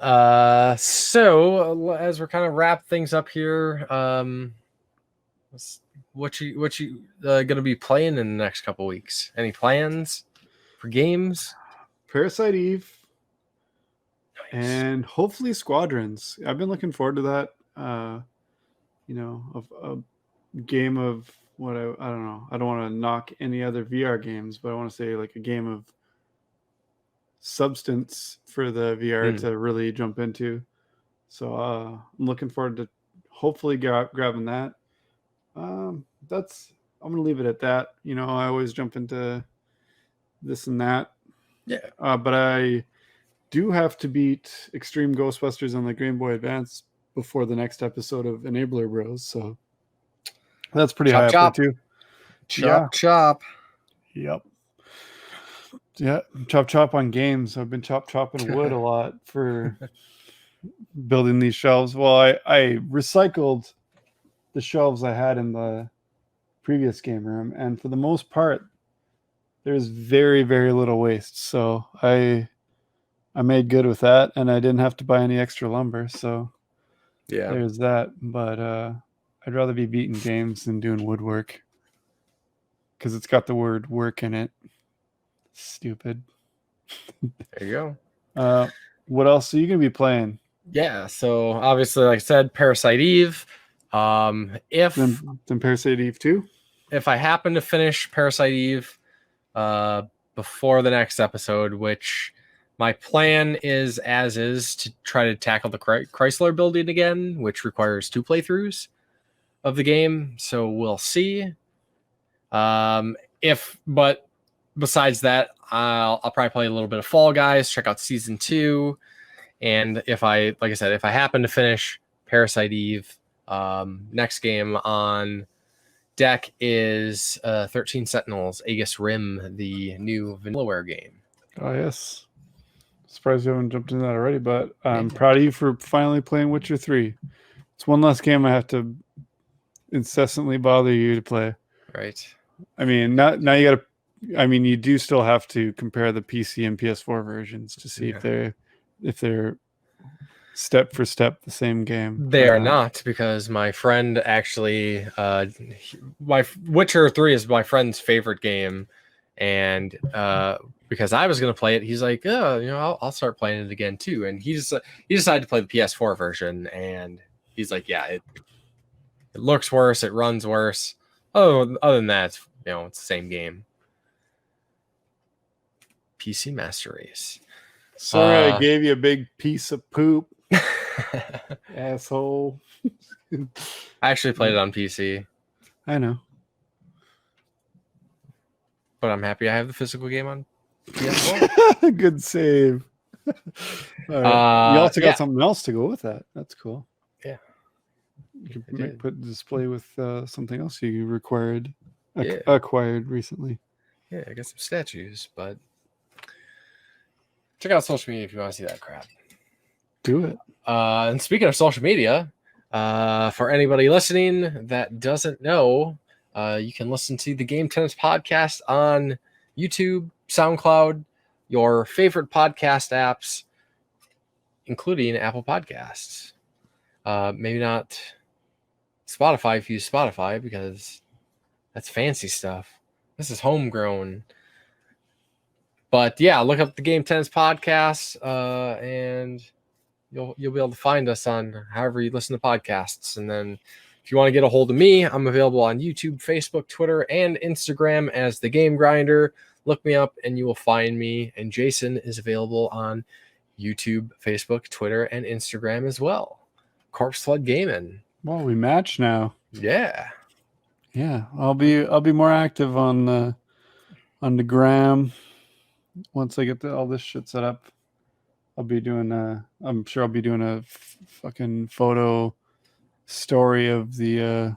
So as we're kind of wrap things up here, what you gonna be playing in the next couple weeks? Any plans for games? Parasite Eve. Nice. And hopefully Squadrons. I've been looking forward to that. Of a game of what I don't know. I don't want to knock any other VR games, but I want to say like a game of substance for the VR to really jump into. So I'm looking forward to hopefully grabbing that. I'm gonna leave it at that. I always jump into this and that. Yeah. But I do have to beat Extreme Ghostbusters on the Game Boy Advance before the next episode of Enabler Bros. So that's pretty high up there too. Chop. Yep. Yeah, chop on games. I've been chopping wood a lot for building these shelves. Well, I recycled the shelves I had in the previous game room, and for the most part, there's very, very little waste. So I made good with that, and I didn't have to buy any extra lumber. So yeah, there's that. But I'd rather be beating games than doing woodwork because it's got the word work in it. Stupid. There you go. What else are you gonna be playing? Yeah, so obviously, like I said, Parasite Eve. If then Parasite Eve 2? If I happen to finish Parasite Eve before the next episode, which my plan is to try to tackle the Chrysler building again, which requires 2 playthroughs of the game. So we'll see. But besides that, I'll probably play a little bit of Fall Guys, check out season 2, and if I happen to finish Parasite Eve, next game on deck is 13 Sentinels, Aegis Rim, the new Vanillaware game. Oh yes, surprised you haven't jumped into that already, but I'm proud of you for finally playing Witcher 3. It's one less game I have to incessantly bother you to play. Right. I mean, now you got to. I mean, you do still have to compare the PC and PS4 versions to see if they're step for step the same game. They are not, because my friend actually, my Witcher 3 is my friend's favorite game, and because I was going to play it, he's like, oh, I'll start playing it again too, and he decided to play the PS4 version, and he's like, yeah, it looks worse, it runs worse. Oh, other than that, it's the same game. PC Master Race. Sorry, I gave you a big piece of poop. Asshole. I actually played it on PC. I know. But I'm happy I have the physical game on PS4. Good save. All right. You also got something else to go with that. That's cool. Yeah. You can put display with something else you acquired recently. Yeah, I got some statues, but check out social media if you want to see that crap. Do it. And speaking of social media, for anybody listening that doesn't know, you can listen to the Game Tenants Podcast on YouTube, SoundCloud, your favorite podcast apps, including Apple Podcasts. Maybe not Spotify if you use Spotify, because that's fancy stuff. This is homegrown But yeah, look up the Game Tenants Podcast, and you'll be able to find us on however you listen to podcasts. And then if you want to get a hold of me, I'm available on YouTube, Facebook, Twitter, and Instagram as The Game Grinder. Look me up and you will find me. And Jason is available on YouTube, Facebook, Twitter, and Instagram as well. Corpse Flood Gaming. Well, we match now. Yeah. Yeah, I'll be more active on the gram once I get all this shit set up. I'm sure I'll be doing a fucking photo story of the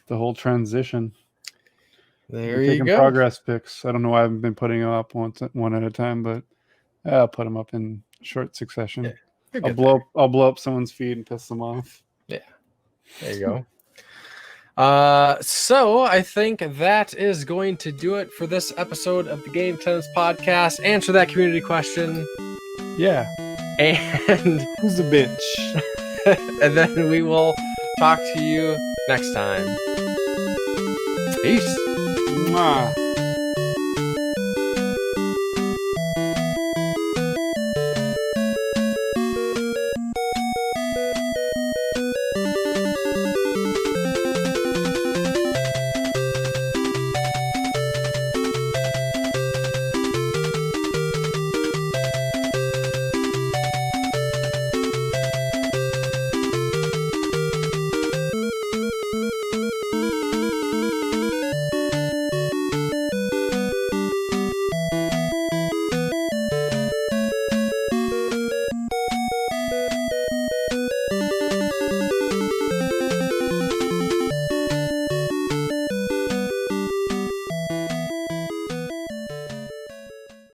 whole transition. There you go. Progress pics. I don't know why I haven't been putting them up one at a time, but I'll put them up in short succession. Yeah, I'll blow up someone's feed and piss them off. Yeah, there you go. So I think that is going to do it for this episode of the Game Tenants Podcast. Answer that community question. Yeah. And who's the bitch? And then we will talk to you next time. Peace. Mwah.